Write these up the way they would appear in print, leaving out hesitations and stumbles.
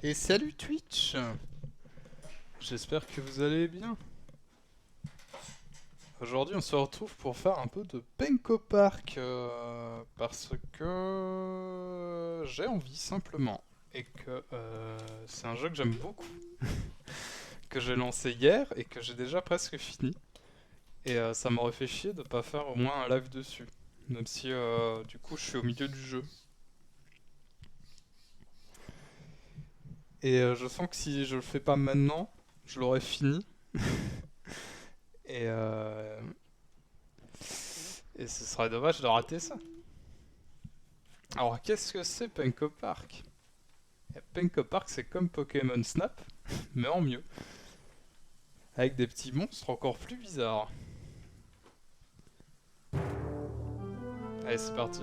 Et salut Twitch. J'espère que vous allez bien. Aujourd'hui on se retrouve pour faire un peu de Penko Park parce que j'ai envie simplement et que c'est un jeu que j'aime beaucoup, que j'ai lancé hier et que j'ai déjà presque fini et ça m'aurait fait chier de pas faire au moins un live dessus, même si du coup je suis au milieu du jeu et je sens que si je le fais pas maintenant je l'aurais fini et euh, et ce serait dommage de rater ça. Alors, qu'est-ce que c'est Penko Park? Penko Park, c'est comme Pokémon Snap, mais en mieux, avec des petits monstres encore plus bizarres. Allez, c'est parti.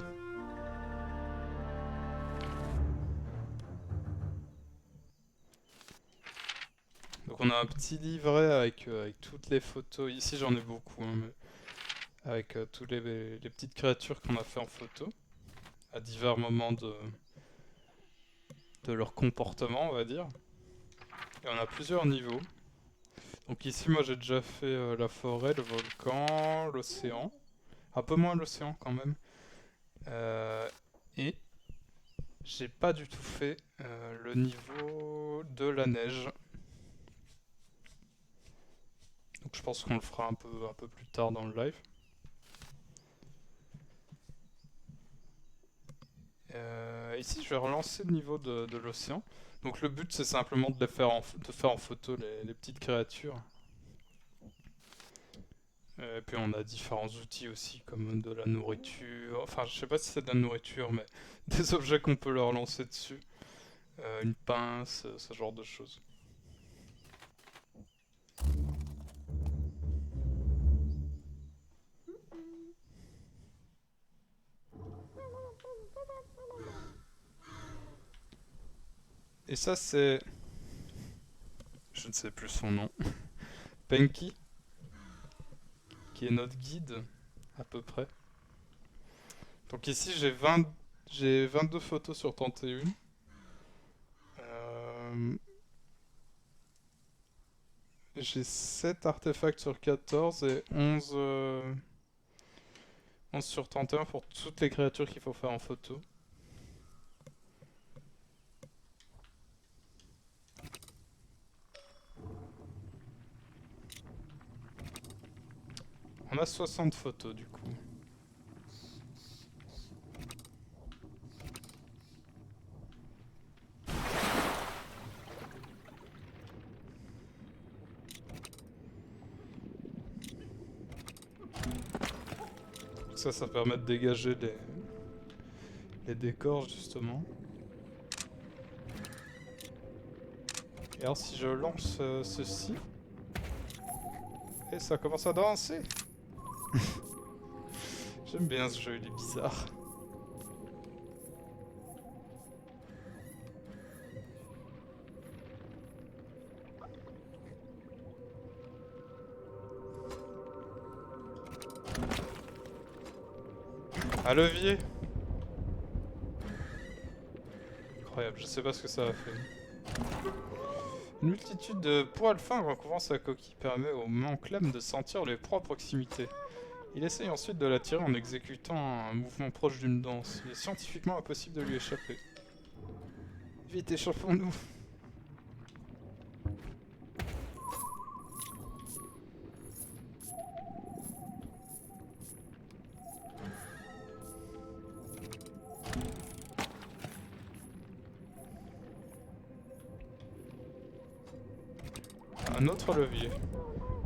Donc, on a un petit livret avec toutes les photos. Ici, j'en ai beaucoup, hein, mais avec tous les petites créatures qu'on a fait en photo, à divers moments de leur comportement, on va dire. Et on a plusieurs niveaux. Donc, ici, moi, j'ai déjà fait la forêt, le volcan, l'océan. Un peu moins l'océan, quand même. Euh, et j'ai pas du tout fait le niveau de la neige. Donc je pense qu'on le fera un peu plus tard dans le live. Ici, je vais relancer le niveau de l'océan. Donc le but, c'est simplement de faire en photo les petites créatures. Et puis on a différents outils aussi, comme de la nourriture. Enfin, je sais pas si c'est de la nourriture, mais des objets qu'on peut leur lancer dessus. Une pince, ce genre de choses. Et ça, c'est... Je ne sais plus son nom. Penki, qui est notre guide, à peu près. Donc ici, j'ai 22 photos sur 31. Euh, j'ai 7 artefacts sur 14 et 11 sur 31 pour toutes les créatures qu'il faut faire en photo. On a 60 photos du coup. Ça permet de dégager les décors justement. Et alors si je lance ceci, et ça commence à danser. J'aime bien ce jeu, il est bizarre. Un levier. Incroyable, je sais pas ce que ça a fait. Une multitude de poils fins recouvrant sa coquille permet au manclame de sentir les proies à proximité. Il essaye ensuite de l'attirer en exécutant un mouvement proche d'une danse. Il est scientifiquement impossible de lui échapper. Vite, échappons-nous! Un autre levier.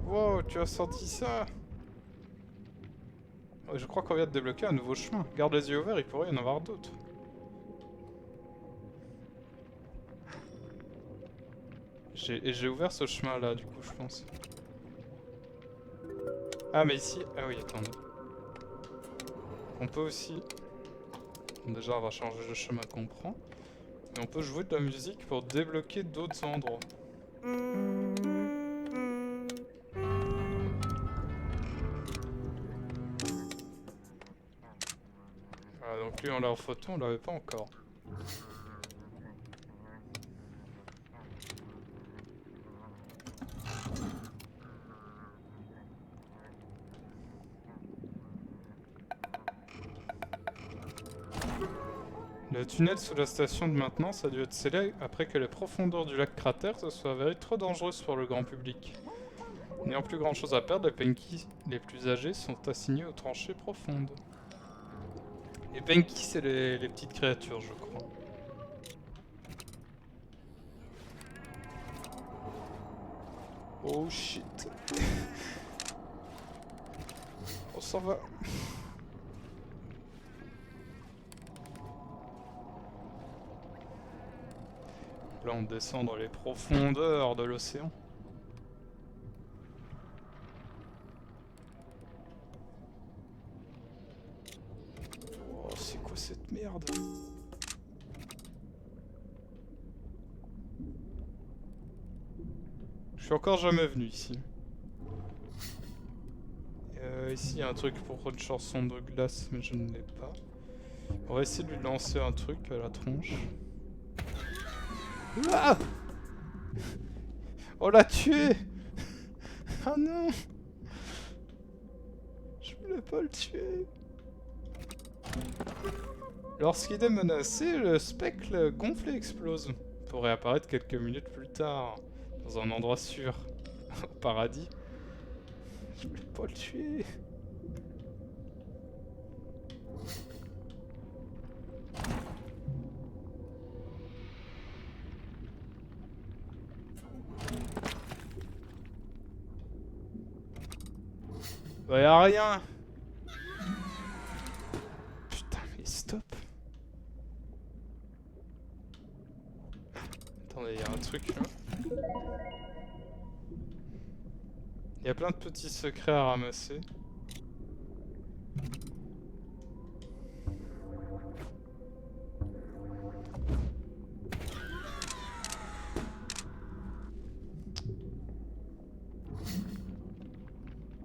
Wow, tu as senti ça? Ouais, je crois qu'on vient de débloquer un nouveau chemin. Garde les yeux ouverts, il pourrait y en avoir d'autres. J'ai ouvert ce chemin là, du coup, je pense. Ah, mais ici. Ah oui, attendez. On peut aussi. Déjà, on va changer le chemin qu'on prend. Mais on peut jouer de la musique pour débloquer d'autres endroits. Voilà, donc lui, on l'a en photo, on l'avait pas encore. Le tunnel sous la station de maintenance a dû être scellé après que les profondeurs du lac cratère se soient avérées trop dangereuses pour le grand public. N'ayant plus grand chose à perdre, les Penki les plus âgés sont assignés aux tranchées profondes. Les Penki, c'est les petites créatures, je crois. Oh shit. On s'en va. Là, on descend dans les profondeurs de l'océan. Oh, c'est quoi cette merde? Je suis encore jamais venu ici. Ici, il y a un truc pour une chanson de glace, mais je ne l'ai pas. On va essayer de lui lancer un truc à la tronche. Ah! On l'a tué! Ah non! Je voulais pas le tuer. Lorsqu'il est menacé, le spectre gonfle et explose. Pour réapparaître quelques minutes plus tard, dans un endroit sûr, au paradis. Je voulais pas le tuer. Bah y'a rien. Putain mais stop. Attendez, y'a un truc là. Y'a plein de petits secrets à ramasser.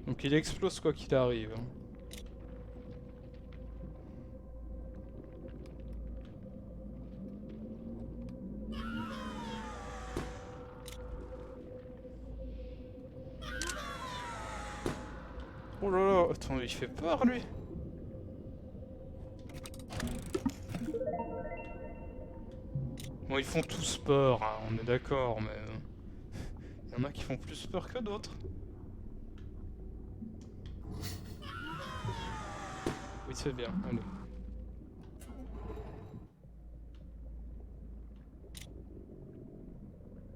Donc il explose quoi qu'il arrive. Hein. Oh là là, attends, il fait peur lui. Bon, ils font tous peur, hein, on est d'accord, mais... Il y en a qui font plus peur que d'autres. Oui, c'est bien, allez.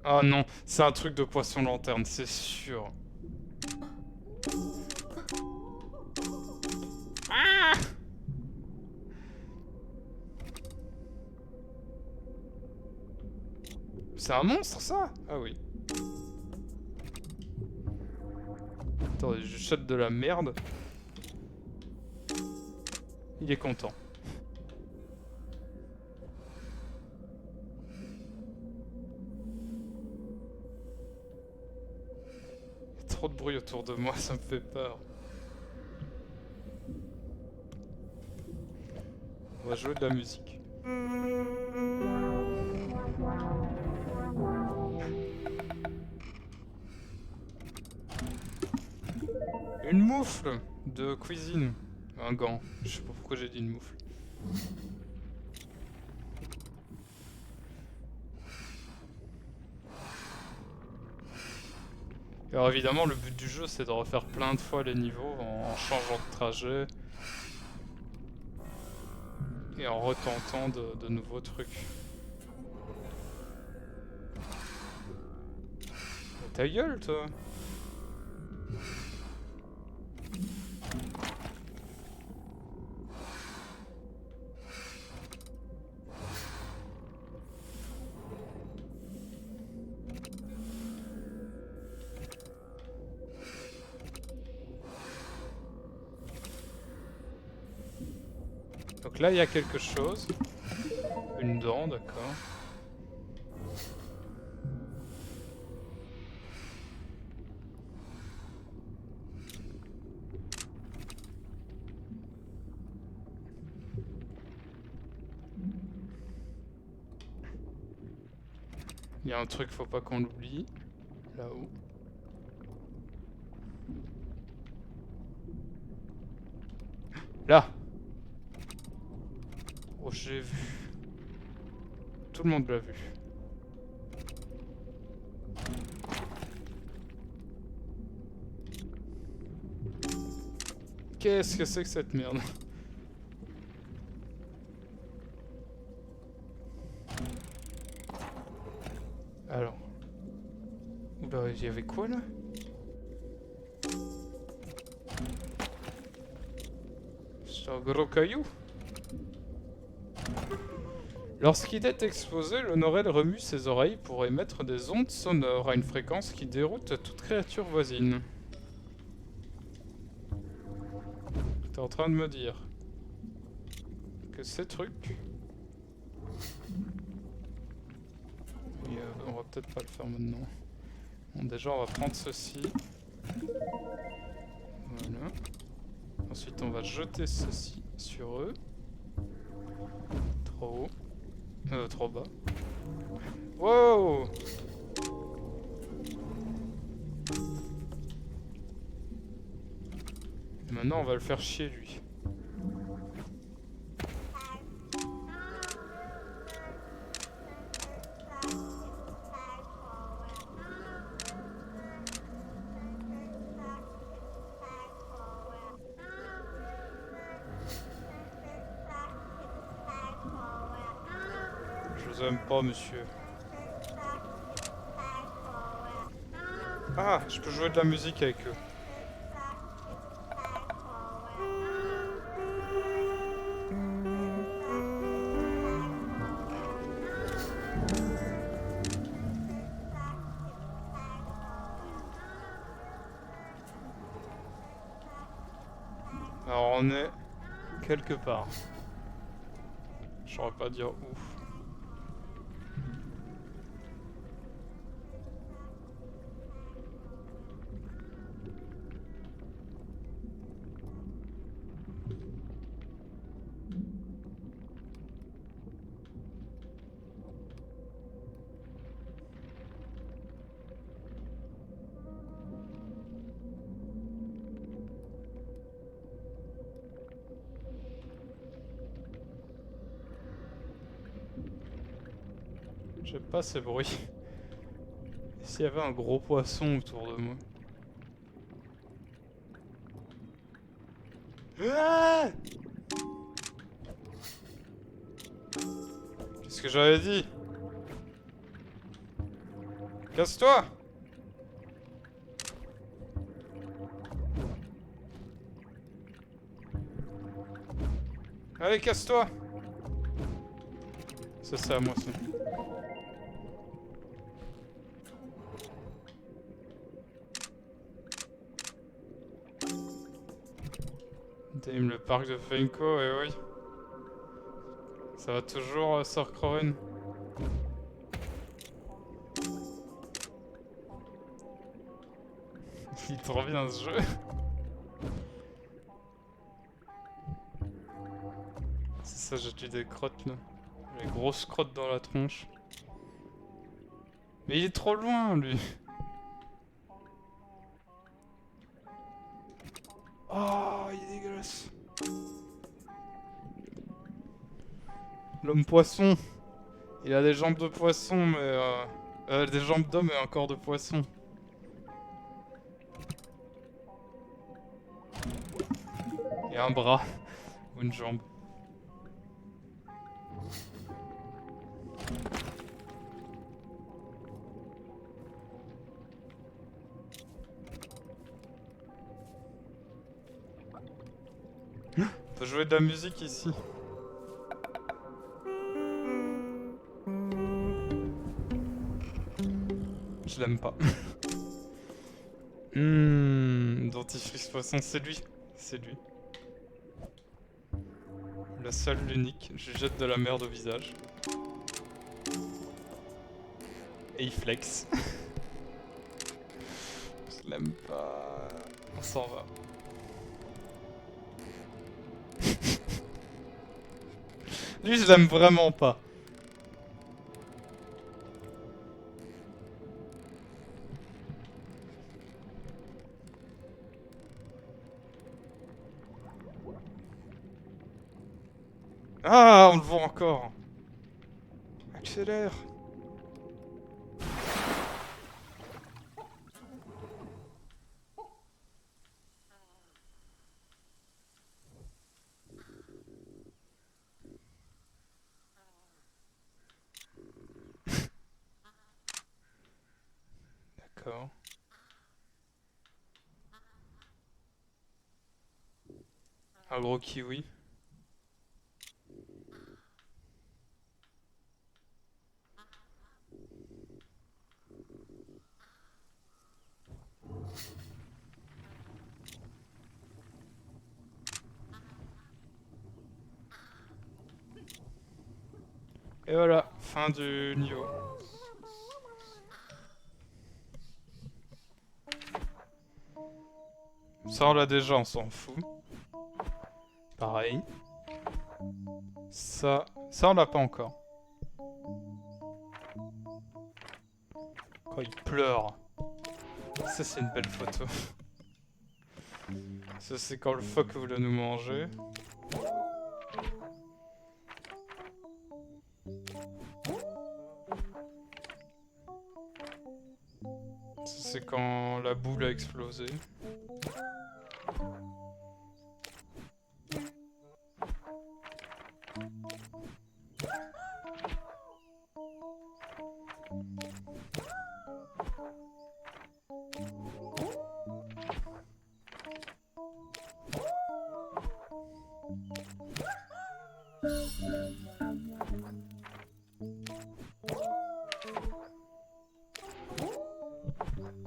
Ah non, c'est un truc de poisson lanterne, c'est sûr. Ah! C'est un monstre ça? Ah oui. Attendez, je jette de la merde. Il est content. Il y a trop de bruit autour de moi, ça me fait peur. On va jouer de la musique. Une moufle de cuisine. Un gant. Je sais pas pourquoi j'ai dit une moufle. Alors évidemment, le but du jeu, c'est de refaire plein de fois les niveaux en changeant de trajet. Et en retentant de nouveaux trucs. Ta gueule, toi! Donc là, il y a quelque chose. Une dent, d'accord. Il y a un truc, faut pas qu'on l'oublie. Là-haut. Là! Oh, j'ai vu. Tout le monde l'a vu. Qu'est-ce que c'est que cette merde? Alors. Oula, il y avait quoi là? C'est un gros caillou. Lorsqu'il est exposé, l'Honorel remue ses oreilles pour émettre des ondes sonores à une fréquence qui déroute toute créature voisine. T'es en train de me dire que ces trucs... Oui, on va peut-être pas le faire maintenant. Bon, déjà on va prendre ceci. Voilà. Ensuite on va jeter ceci sur eux. Trop haut. Trop bas. Wow! Maintenant on va le faire chier lui. Je vous aime pas, monsieur. Ah, je peux jouer de la musique avec eux. Alors on est quelque part. Je saurais pas dire où. J'aime pas ces bruits. Et s'il y avait un gros poisson autour de moi? Ah! Qu'est-ce que j'avais dit? Casse-toi! Allez, casse-toi! Ça, c'est à moi, ça. Damn, le parc de Fenko, et oui. Ça va toujours, Sir Crowen. Il est trop bien ce jeu. C'est ça, j'ai tué des crottes là. Les grosses crottes dans la tronche. Mais il est trop loin lui. Oh, il est dégueulasse. L'homme poisson. Il a des jambes de poisson, mais des jambes d'homme et un corps de poisson. Et un bras. Ou une jambe. On peut jouer de la musique ici. Je l'aime pas. Dentifrice poisson, c'est lui. C'est lui. Le seul, l'unique. Je lui jette de la merde au visage. Et il flex. Je l'aime pas. On s'en va. Lui, je l'aime vraiment pas. Ah, on le voit encore. Accélère. D'accord. Un gros kiwi. Et voilà, fin du niveau. Ça on l'a déjà, on s'en fout. Pareil. Ça on l'a pas encore. Quand il pleure. Ça c'est une belle photo. Ça c'est quand le phoque voulait nous manger. Ça c'est quand la boule a explosé.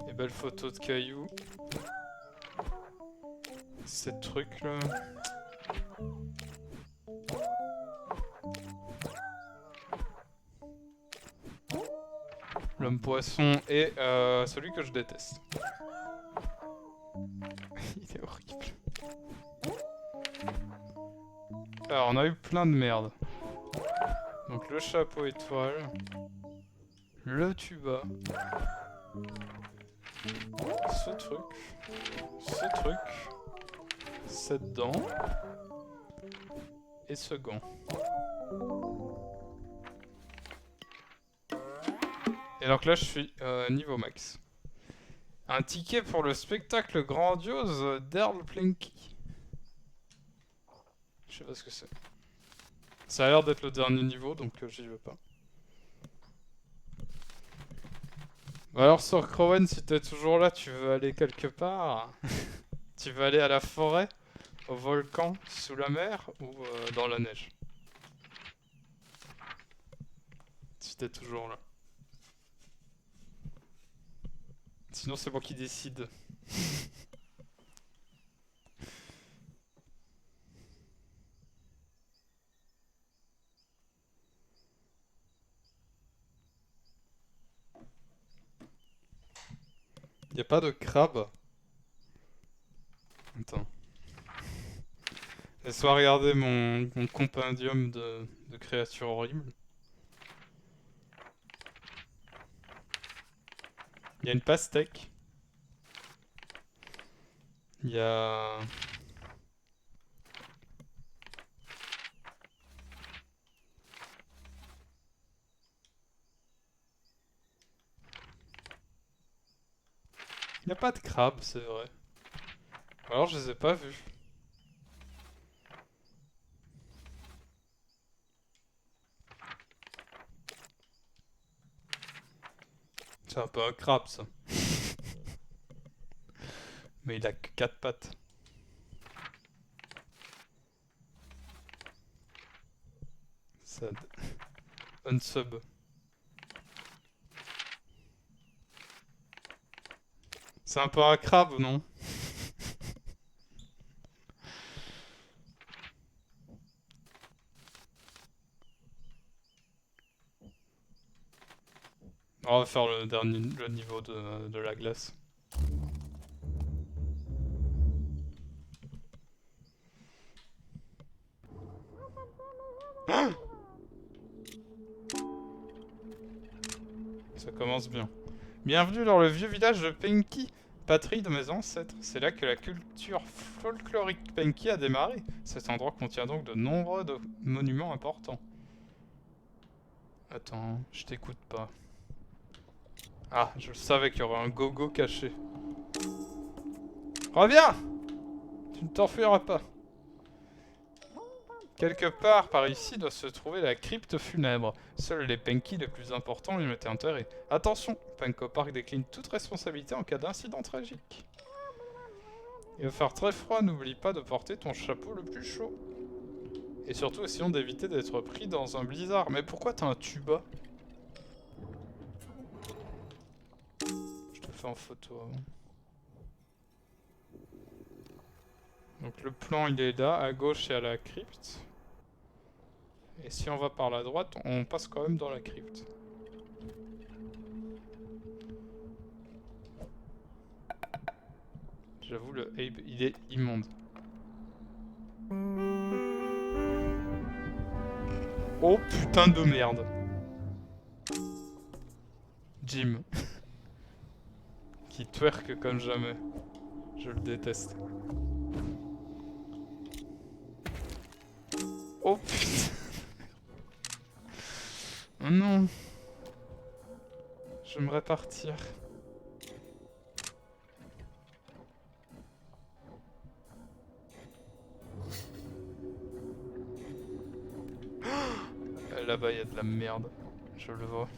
Et belle photo de cailloux. Ces trucs là. L'homme poisson et celui que je déteste. Il est horrible. Alors on a eu plein de merde. Donc le chapeau étoile. Le tuba. Ce truc, cette dent et ce gant. Et donc là je suis niveau max. Un ticket pour le spectacle grandiose d'Earl Plenky. Je sais pas ce que c'est. Ça a l'air d'être le dernier niveau donc j'y vais pas. Alors sur Crowen, si t'es toujours là, tu veux aller quelque part? Tu veux aller à la forêt? Au volcan? Sous la mer? Ou dans la neige? Si t'es toujours là. Sinon c'est moi qui décide. Y'a pas de crabe? Attends. Laisse-moi regarder mon compendium de créatures horribles. Il y a une pastèque. Il y a... Il y a pas de crabe, c'est vrai. Alors je les ai pas vus. C'est un peu un crabe ça. Mais il a que 4 pattes. Sad. Unsub. C'est un peu un crabe, non? On va faire le niveau de la glace. Ça commence bien. Bienvenue dans le vieux village de Penki. Patrie de mes ancêtres, c'est là que la culture folklorique Penki a démarré. Cet endroit contient donc de nombreux monuments importants. Attends, je t'écoute pas. Ah, je savais qu'il y aurait un gogo caché. Reviens! Tu ne t'enfuiras pas. Quelque part par ici doit se trouver la crypte funèbre. Seuls les Penki les plus importants y ont été enterrés. Attention, Penko Park décline toute responsabilité en cas d'incident tragique. Il va faire très froid, n'oublie pas de porter ton chapeau le plus chaud. Et surtout, essayons d'éviter d'être pris dans un blizzard. Mais pourquoi t'as un tuba? Je te fais en photo avant. Donc le plan il est là, à gauche et à la crypte. Et si on va par la droite, on passe quand même dans la crypte. J'avoue, le Abe, il est immonde. Oh putain de merde. Jim. Qui twerk comme jamais. Je le déteste. Oh putain. Oh non. J'aimerais partir. Là-bas, il y a de la merde. Je le vois.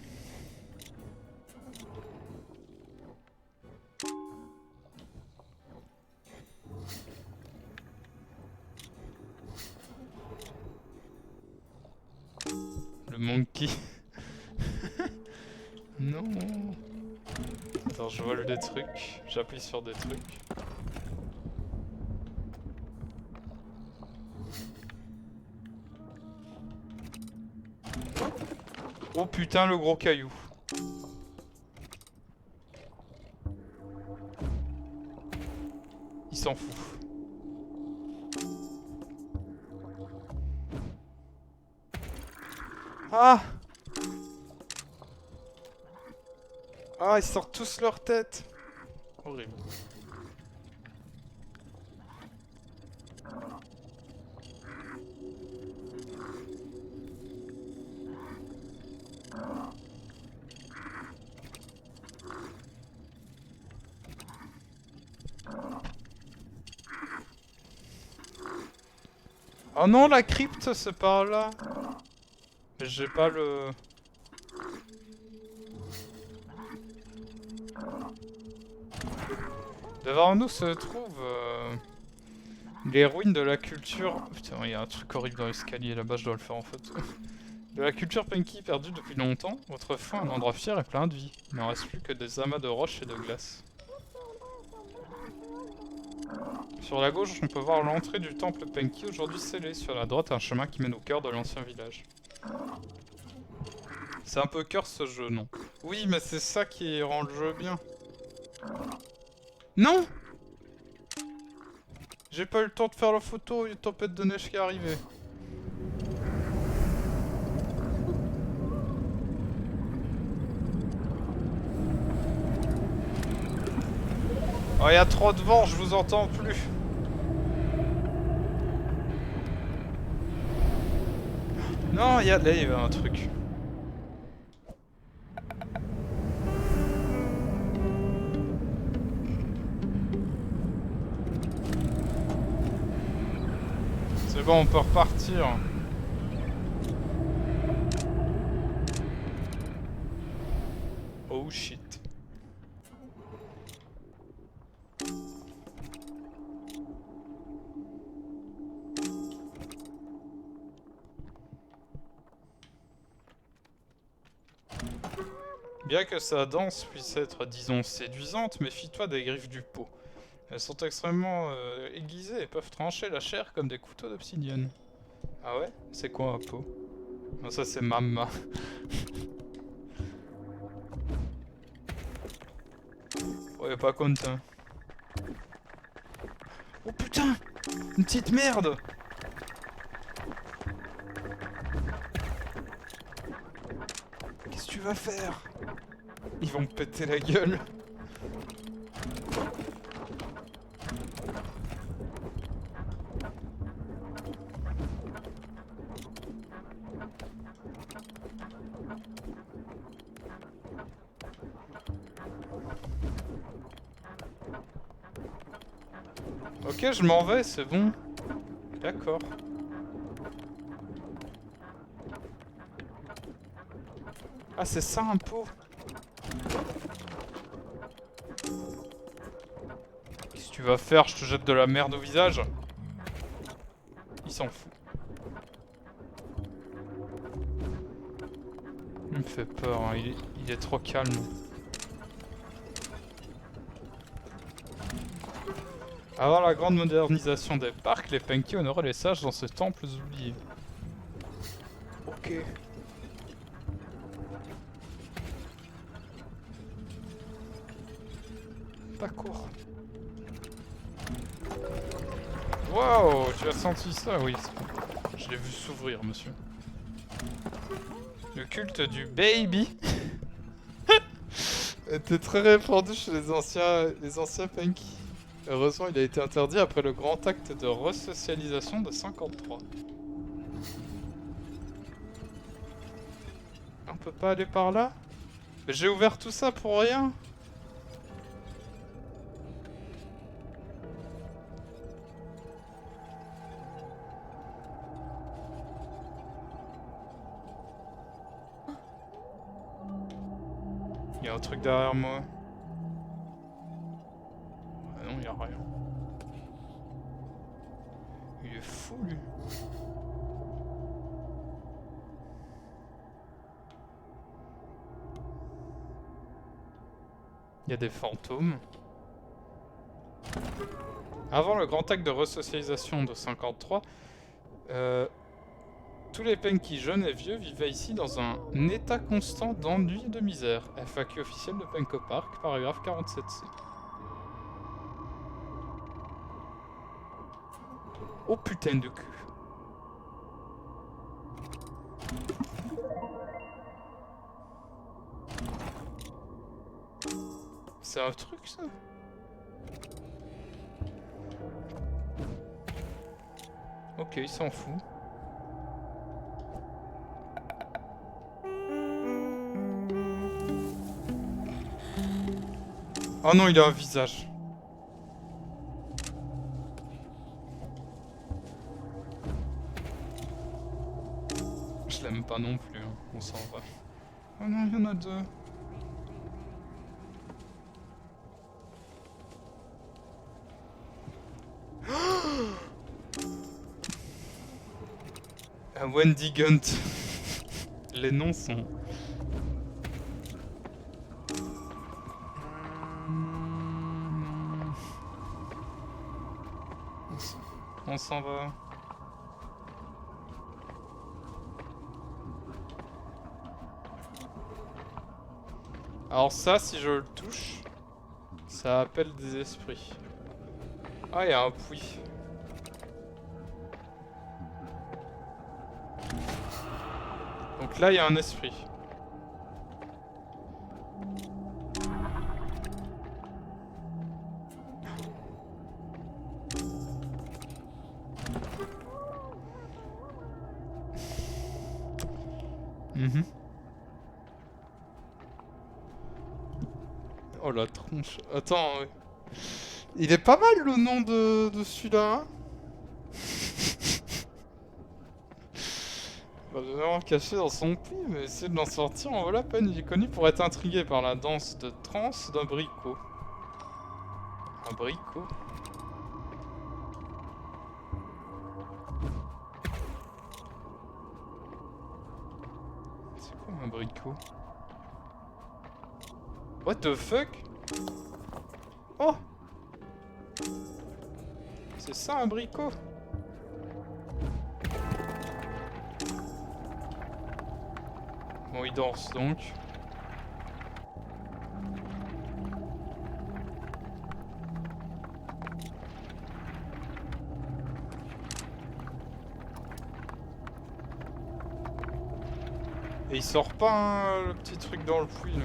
Le monkey. Non. Attends, je vole des trucs. J'appuie sur des trucs. Oh putain, le gros caillou. Il s'en fout. Ah! Ah, ils sortent tous leur tête. Horrible. Oh non, la crypte, c'est par là. Mais j'ai pas le... Devant nous se trouvent les ruines de la culture... Putain, il y a un truc horrible dans l'escalier là-bas, je dois le faire en photo. De la culture Penki perdue depuis longtemps, autrefois un endroit fier et plein de vie. Il n'en reste plus que des amas de roches et de glace. Sur la gauche, on peut voir l'entrée du temple Penki, aujourd'hui scellé. Sur la droite, un chemin qui mène au cœur de l'ancien village. C'est un peu cœur ce jeu, non? Oui, mais c'est ça qui rend le jeu bien. Non! J'ai pas eu le temps de faire la photo, il y a une tempête de neige qui est arrivée. Oh, il y a trop de vent, je vous entends plus. Non, il y a... Là, il y avait un truc. C'est bon, on peut repartir. Oh shit. Bien que sa danse puisse être, disons, séduisante, méfie-toi des griffes du pot. Elles sont extrêmement aiguisées et peuvent trancher la chair comme des couteaux d'obsidienne. Ah ouais? C'est quoi un pot? Non, ça c'est Mamma. Ouais, pas content. Oh putain! Une petite merde! Qu'est-ce que tu vas faire? Ils vont me péter la gueule. Ok, je m'en vais, c'est bon. D'accord. Ah, c'est ça un pot. Qu'est-ce que tu vas faire? Je te jette de la merde au visage? Il s'en fout. Il me fait peur, hein. Il est trop calme. Avant la grande modernisation des parcs, les Penki honoraient les sages dans ces temples oubliés. Ok. D'accord. Wow, tu as senti ça? Oui. Je l'ai vu s'ouvrir, monsieur. Le culte du baby était très répandu chez les anciens Penki. Heureusement, il a été interdit après le grand acte de resocialisation de 53. On peut pas aller par là? Mais j'ai ouvert tout ça pour rien. Il y a un truc derrière moi. Ah non, il y a rien. Il est fou, lui. Il y a des fantômes. Avant le grand acte de resocialisation de 53, tous les Penki jeunes et vieux vivaient ici dans un état constant d'ennui et de misère. FAQ officiel de Penko Park, paragraphe 47C. Oh putain de cul. C'est un truc ça? Ok, il s'en fout. Oh non, il a un visage. Je l'aime pas non plus, hein. On s'en va. Oh non, il y en a deux. Un Wendy Gunt. Les noms sont... On s'en va. Alors ça, si je le touche, ça appelle des esprits. Ah, il y a un puits. Donc là, il y a un esprit. Oh la tronche. Attends, il est pas mal le nom de celui-là, hein. Bah, vraiment caché dans son puits, mais essayer de l'en sortir en vaut la peine. Il est connu pour être intrigué par la danse de trance d'un bricot. Un bricot? C'est quoi un bricot? What the fuck? Oh! C'est ça un bricot? Bon, il danse donc. Et il sort pas, hein, le petit truc dans le puits, là.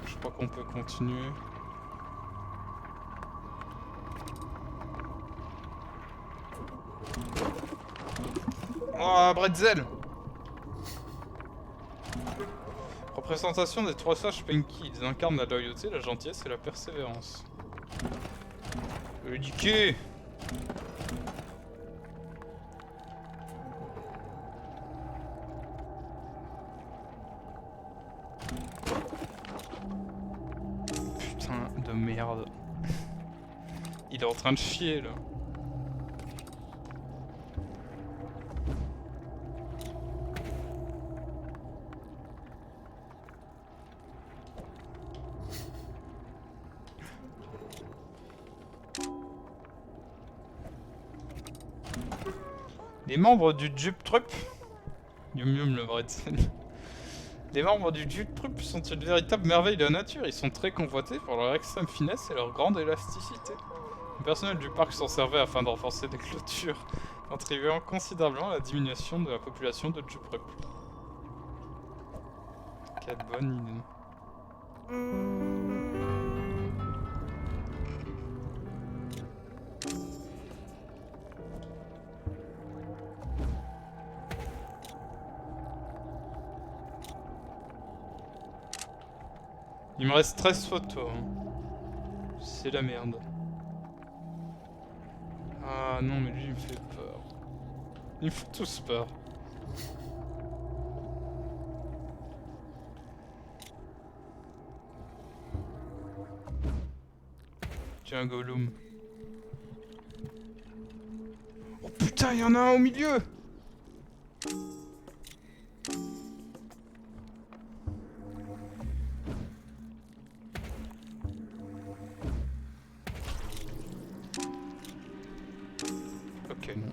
Je crois qu'on peut continuer. Ah, Bretzel. Représentation des trois sages Penki. Ils incarnent la loyauté, la gentillesse et la persévérance. Niqué. Putain de merde. Il est en train de chier là. Les membres du Jup Trup. Yum yum le bretzel. Les membres du Jup Trup sont une véritable merveille de la nature. Ils sont très convoités pour leur extrême finesse et leur grande élasticité. Le personnel du parc s'en servait afin de renforcer les clôtures, contribuant considérablement à la diminution de la population de Jup Trup. Quelle bonne idée. Il me reste 13 photos. C'est la merde. Ah non, mais lui il me fait peur. Ils me font tous peur. Tiens, Gollum. Oh putain, il y en a un au milieu! Ok, non.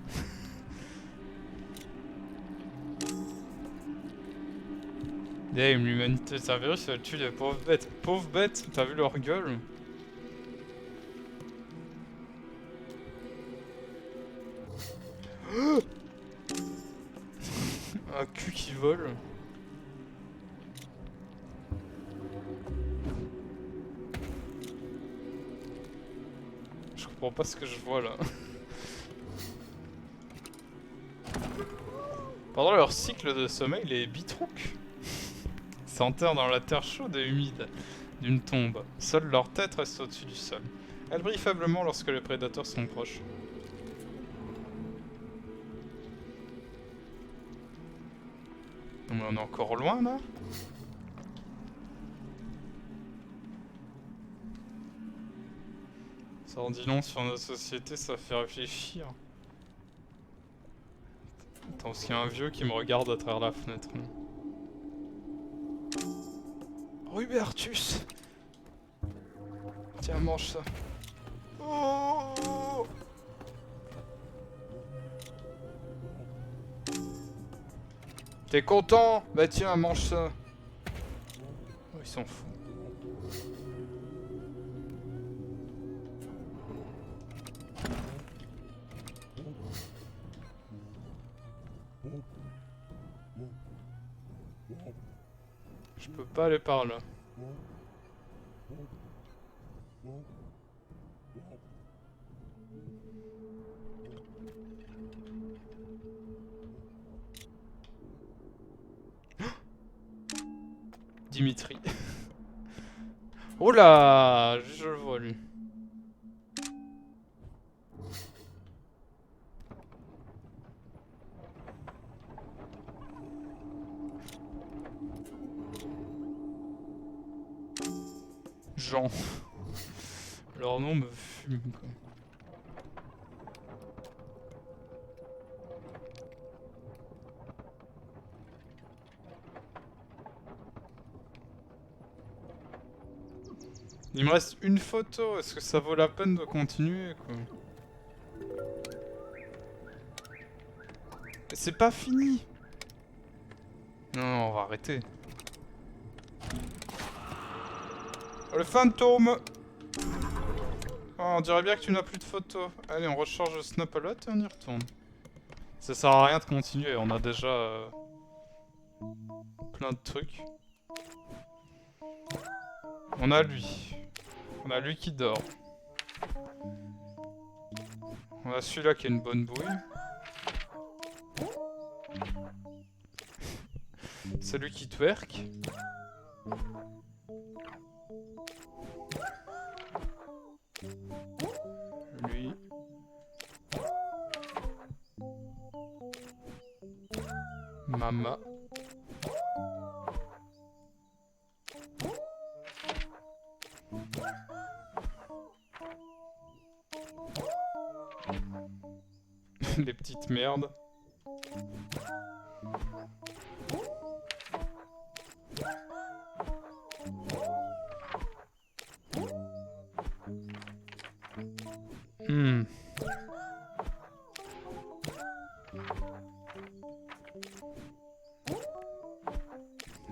Damn, l'humanité c'est un virus, elle tue les pauvres bêtes. Pauvres bêtes, t'as vu leur gueule? Un cul qui vole. Je comprends pas ce que je vois là. Pendant leur cycle de sommeil, les bitrouques s'enterrent dans la terre chaude et humide d'une tombe. Seule leur tête reste au-dessus du sol. Elle brille faiblement lorsque les prédateurs sont proches. On est encore loin là? Ça en dit long sur notre société, ça fait réfléchir. Attends, parce qu'il y a un vieux qui me regarde à travers la fenêtre. Rubertus! Tiens, mange ça. Oh! T'es content? Bah tiens, mange ça. Oh, il s'en fout. Je peux pas aller par là. Dimitri. Oh là, je le vois lui. Jean. Leur nom me fume quoi. Il me reste une photo, est-ce que ça vaut la peine de continuer quoi? C'est pas fini! Non, on va arrêter. Oh, le fantôme! Oh, on dirait bien que tu n'as plus de photos. Allez, on recharge le Snapalot et on y retourne. Ça sert à rien de continuer, on a déjà plein de trucs. On a lui. On a lui qui dort. On a celui-là qui a une bonne bouille. Celui qui twerk. Lui. Mama. Les petites merdes.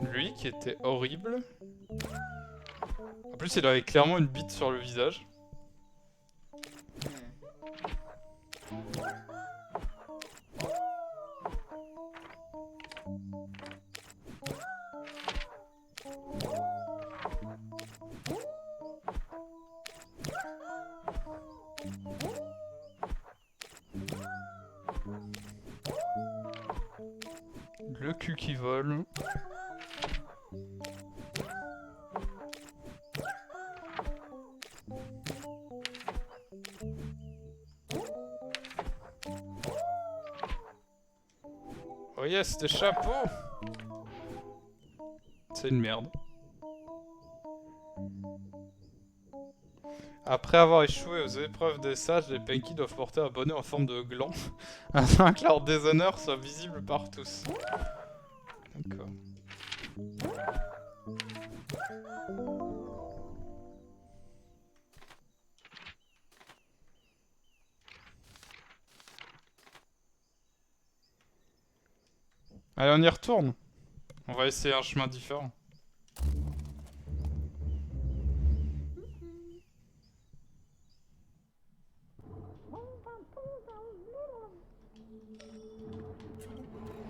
Lui qui était horrible. En plus, il avait clairement une bite sur le visage. Le cul qui vole. Oh yes, des chapeaux. C'est une merde. Après avoir échoué aux épreuves des sages, les Penki doivent porter un bonnet en forme de gland afin que leur déshonneur soit visible par tous. D'accord. Allez, on y retourne. On va essayer un chemin différent.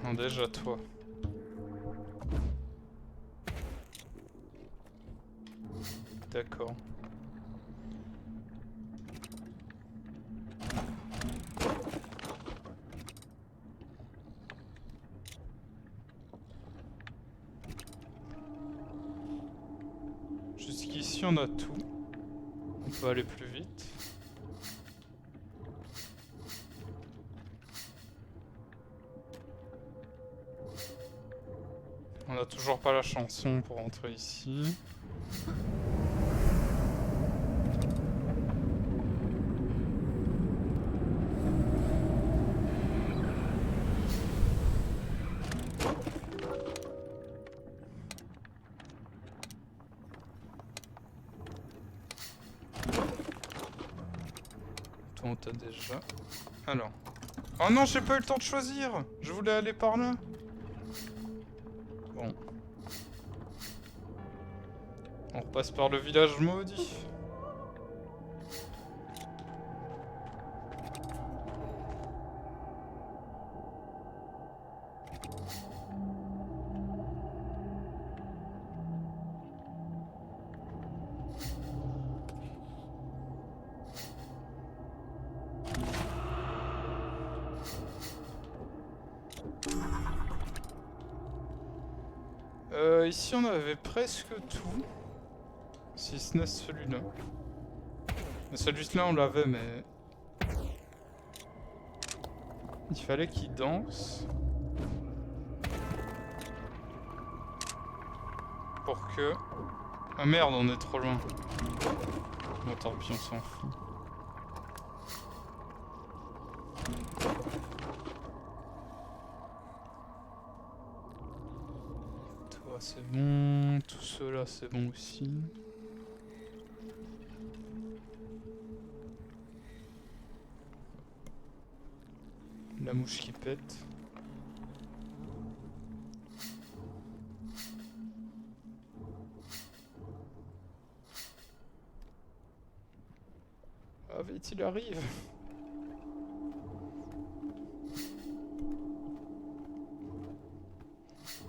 Non, déjà toi. D'accord. Jusqu'ici on a tout. On peut aller plus vite. On a toujours pas la chanson pour entrer ici. Toi on t'a déjà... Alors... Oh non, j'ai pas eu le temps de choisir. Je voulais aller par là. Bon. On repasse par le village maudit. Ici on avait presque tout. Si ce n'est celui-là. Celui-là on l'avait mais... Il fallait qu'il danse. Pour que... Ah merde, on est trop loin. Bon tant pis, on s'en fout. Toi c'est bon, tout cela c'est bon aussi. La mouche qui pète. Ah vite, il arrive.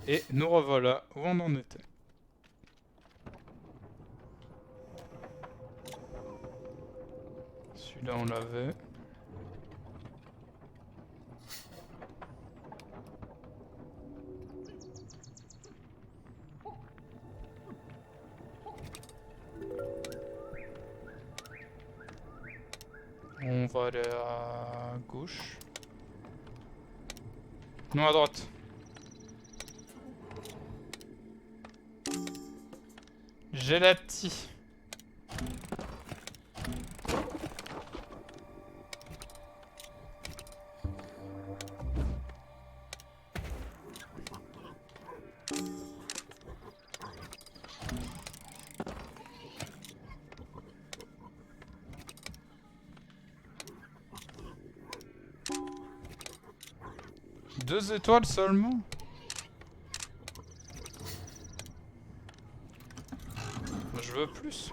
Et nous revoilà où on en était. Celui-là on l'avait. va aller à gauche. Non, à droite. Gelati. Deux étoiles seulement? Je veux plus.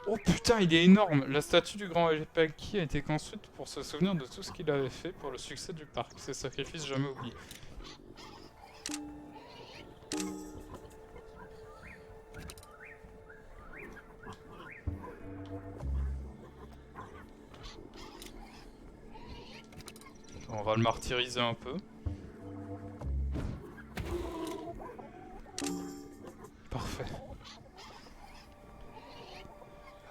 Oh putain, il est énorme! La statue du grand Epaki a été construite pour se souvenir de tout ce qu'il avait fait pour le succès du parc. Ses sacrifices jamais oubliés. On va le martyriser un peu. Parfait.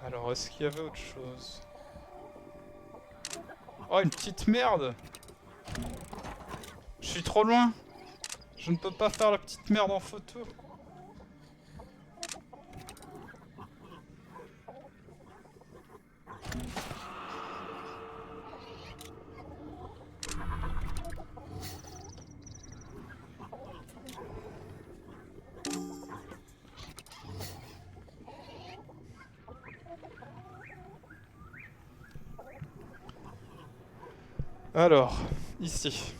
Alors, est-ce qu'il y avait autre chose? Oh, une petite merde! Je suis trop loin! Je ne peux pas faire la petite merde en photo. Alors, ici.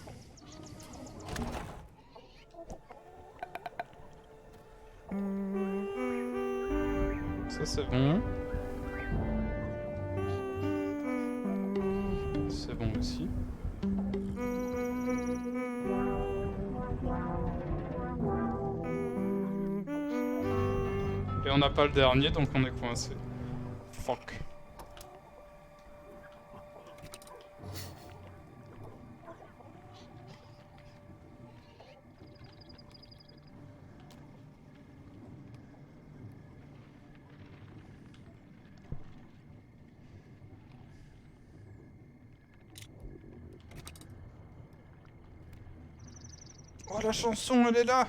Ça c'est bon. C'est bon aussi. Et on n'a pas le dernier, donc on est coincé. Fuck. Oh, la chanson, elle est là!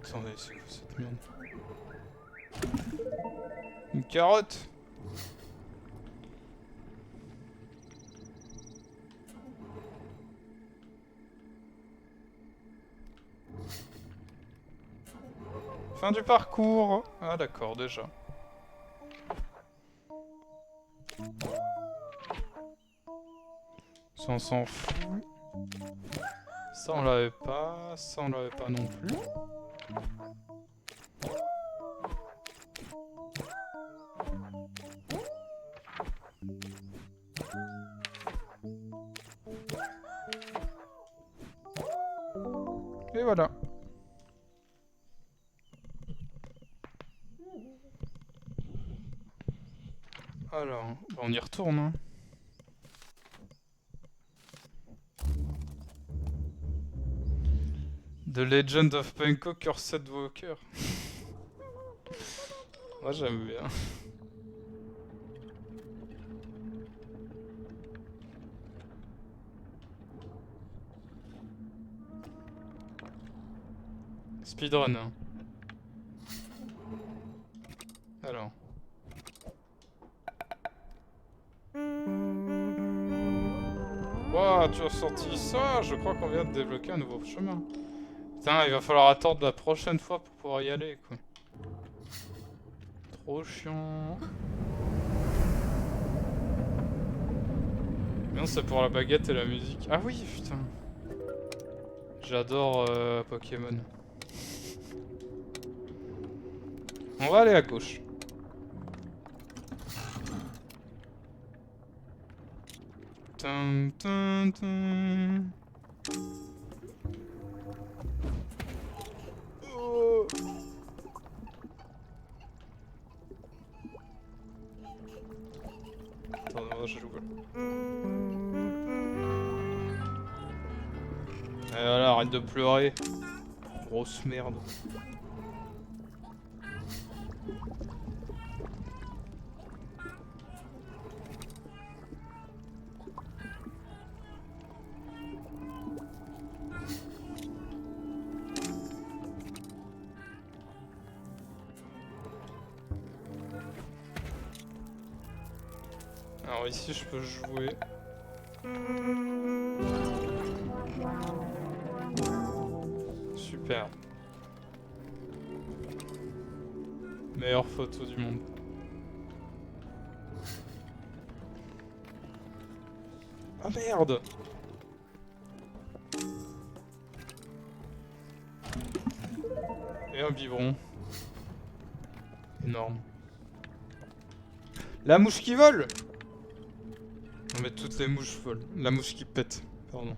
Attendez, c'est quoi cette merde? Une carotte? Fin du parcours! Ah d'accord, déjà. Ça on s'en fout. Ça on l'avait pas, ça on l'avait pas non plus. Et voilà. Alors, bah on y retourne, hein. The Legend of Panko Cursed Walker. Moi j'aime bien. Speedrun. Hein. Alors. Wow, tu as sorti ça? Je crois qu'on vient de débloquer un nouveau chemin. Putain, il va falloir attendre la prochaine fois pour pouvoir y aller, quoi. Trop chiant. Non, c'est pour la baguette et la musique. Ah oui, putain. J'adore Pokémon. On va aller à gauche. Tum, tum, tum. Oh. je joue. Et voilà, arrête de pleurer. Grosse merde. Alors ici je peux jouer. Super. Meilleure photo du monde. Ah merde! Et un biberon. Énorme. La mouche qui vole! Non mais toutes les mouches volent. La mouche qui pète, pardon.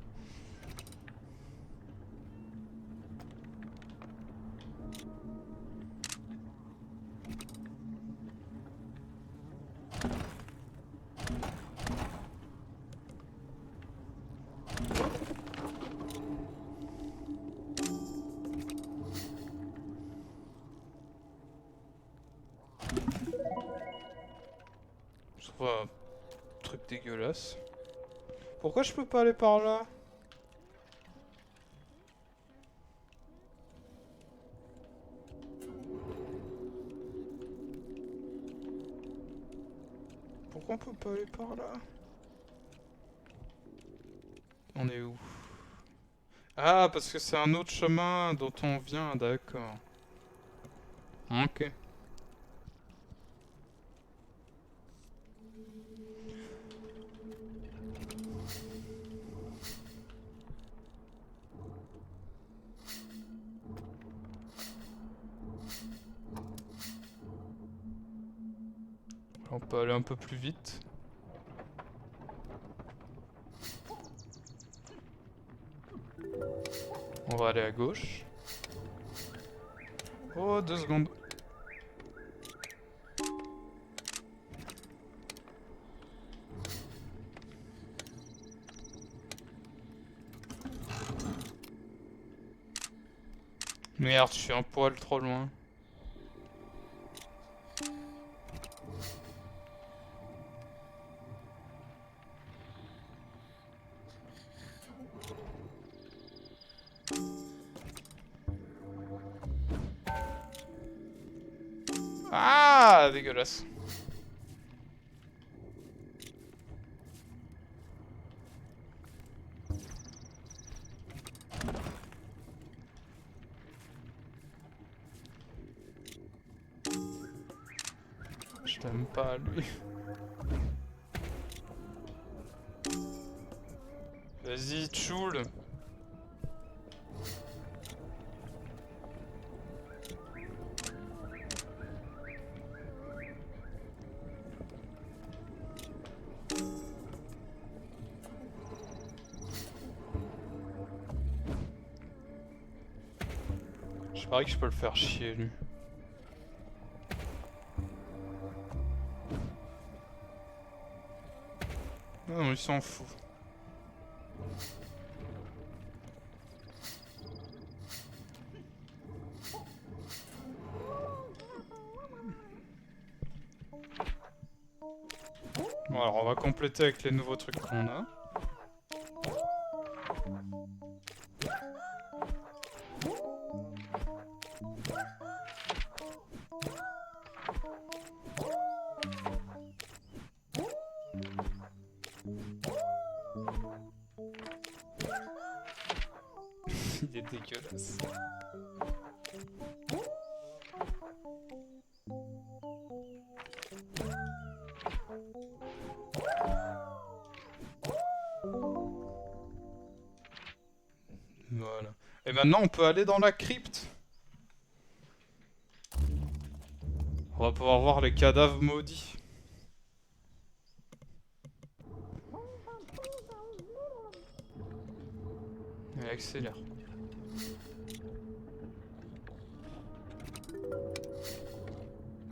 Je trouve un truc dégueulasse. Pourquoi je peux pas aller par là? Pourquoi on peut pas aller par là? On est où? Ah, parce que c'est un autre chemin dont on vient, d'accord. Ok. On peut aller un peu plus vite. On va aller à gauche. Oh, 2 secondes. Merde, je suis un poil trop loin. Ah, dégueulasse. Je t'aime pas, lui. Vas-y, tchoul. Je parie que je peux le faire chier, lui. Non, il s'en fout. Bon, alors on va compléter avec les nouveaux trucs qu'on a. Il est dégueulasse. Voilà. Et maintenant on peut aller dans la crypte. On va pouvoir voir les cadavres maudits. Et accélère.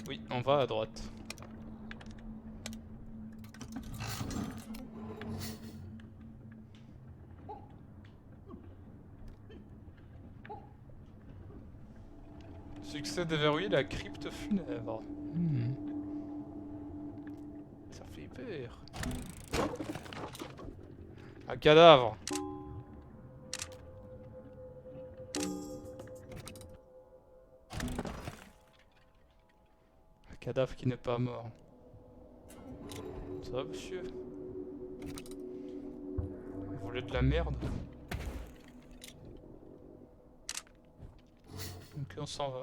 Oui, on va à droite. Succès déverrouillé, la crypte funèbre. Ça fait peur. Un cadavre. Un cadavre qui n'est pas mort. Ça va, monsieur? Vous voulez de la merde? Ok, on s'en va.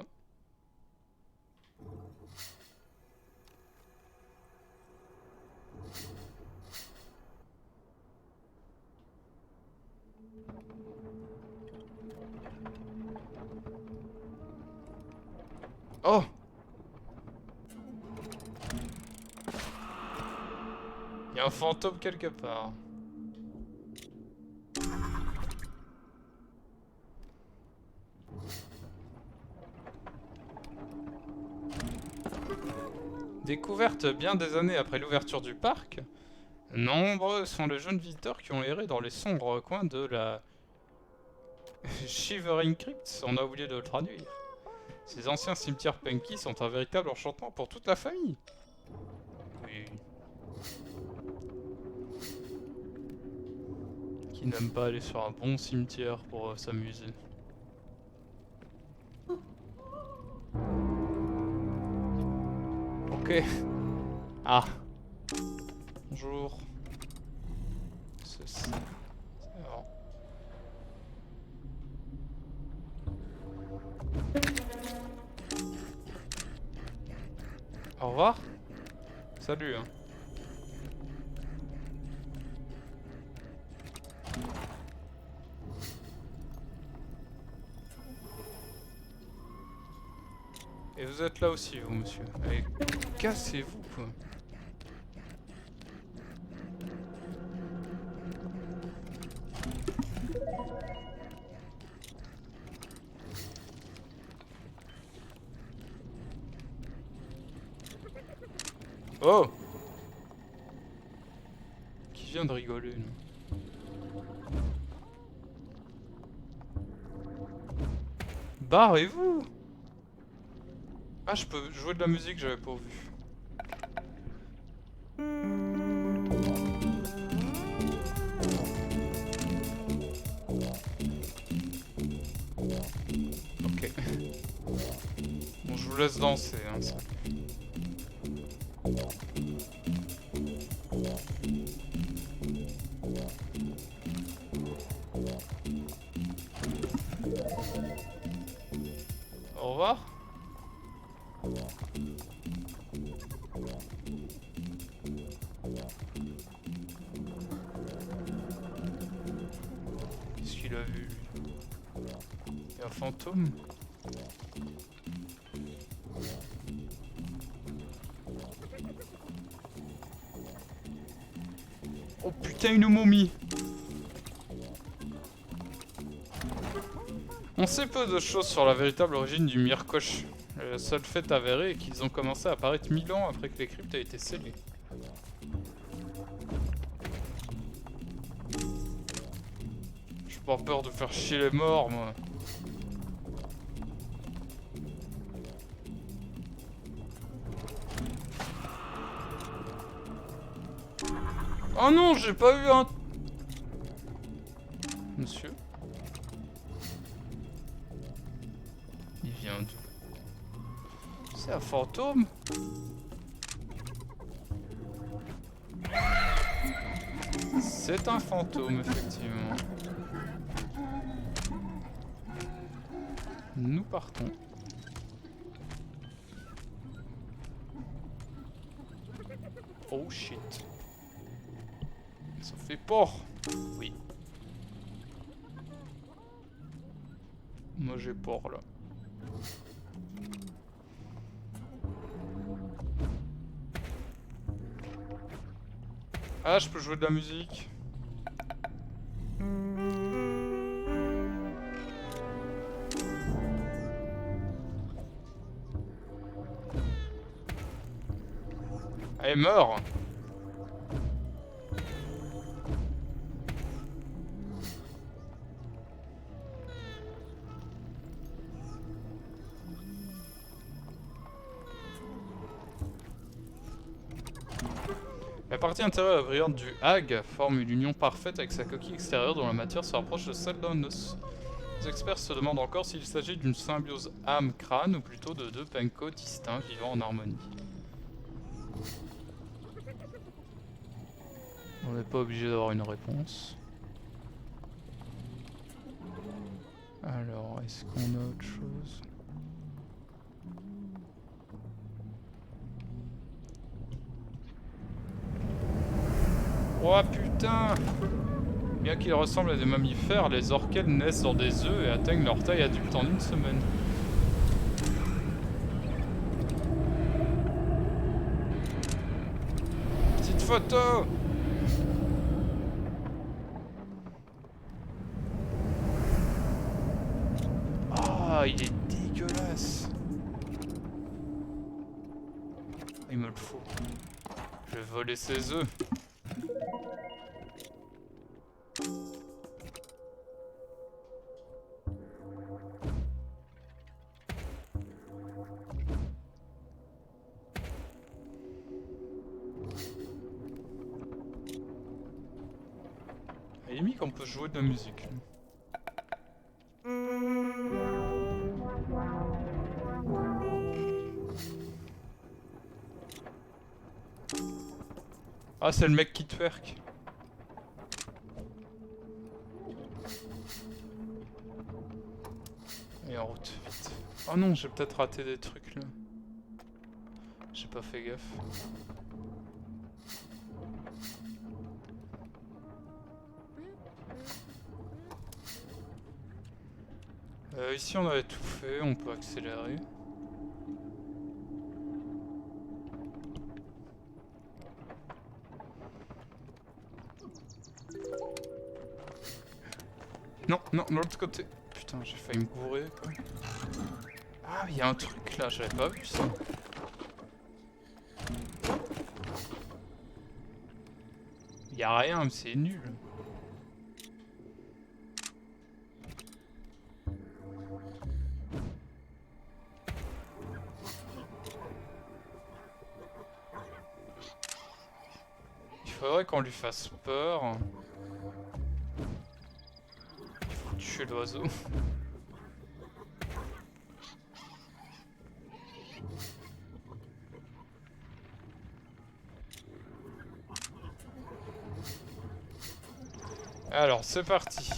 Oh! Il y a un fantôme quelque part. Découverte bien des années après l'ouverture du parc, nombreux sont les jeunes visiteurs qui ont erré dans les sombres coins de la Shivering Crypt, on a oublié de le traduire. Ces anciens cimetières punky sont un véritable enchantement pour toute la famille. Oui. Qui n'aime pas aller sur un bon cimetière pour s'amuser? Ok. Ah. Bonjour. Ceci. Alors. Au revoir. Salut. Hein. Et vous êtes là aussi, vous, monsieur. Allez, cassez-vous, quoi. Oh! Qui vient de rigoler, là? Barrez-vous! Ah, je peux jouer de la musique, j'avais pas vu. Ok. Bon, je vous laisse danser, hein, ça. Au revoir. Qu'est-ce qu'il a vu, lui? Il y a un fantôme? Oh putain, une momie! On sait peu de choses sur la véritable origine du Mirkosh. Le seul fait avéré est qu'ils ont commencé à apparaître 1000 ans après que les cryptes aient été scellées. J'ai pas peur de faire chier les morts, moi. Oh non, j'ai pas eu un... Monsieur? Il vient d'où? C'est un fantôme? C'est un fantôme, effectivement. Nous partons. Oh shit. Ça fait peur. Oui. Moi j'ai peur là. Ah, je peux jouer de la musique. Allez, meurs. partie intérieure brillante du Hag forme une union parfaite avec sa coquille extérieure dont la matière se rapproche de celle d'un os. Les experts se demandent encore s'il s'agit d'une symbiose âme-crâne ou plutôt de deux penko distincts vivant en harmonie. On n'est pas obligé d'avoir une réponse. Alors, est-ce qu'on a autre chose? Oh putain! Bien qu'ils ressemblent à des mammifères, les orchelles naissent dans des œufs et atteignent leur taille adulte en une semaine. Petite photo! Ah, il est dégueulasse! Il me le faut. Je vais voler ses œufs. Il est mis qu'on peut jouer de la musique. Ah, c'est le mec qui twerk. Et en route, vite. Oh non, j'ai peut-être raté des trucs là. J'ai pas fait gaffe. Ici on avait tout fait, on peut accélérer. Non, non, de l'autre côté. Putain, j'ai failli me gourer quoi. Ah, il y a un truc là, j'avais pas vu ça. Il y a rien, mais c'est nul. Il faudrait qu'on lui fasse peur. Il faut tuer l'oiseau. Alors, c'est parti.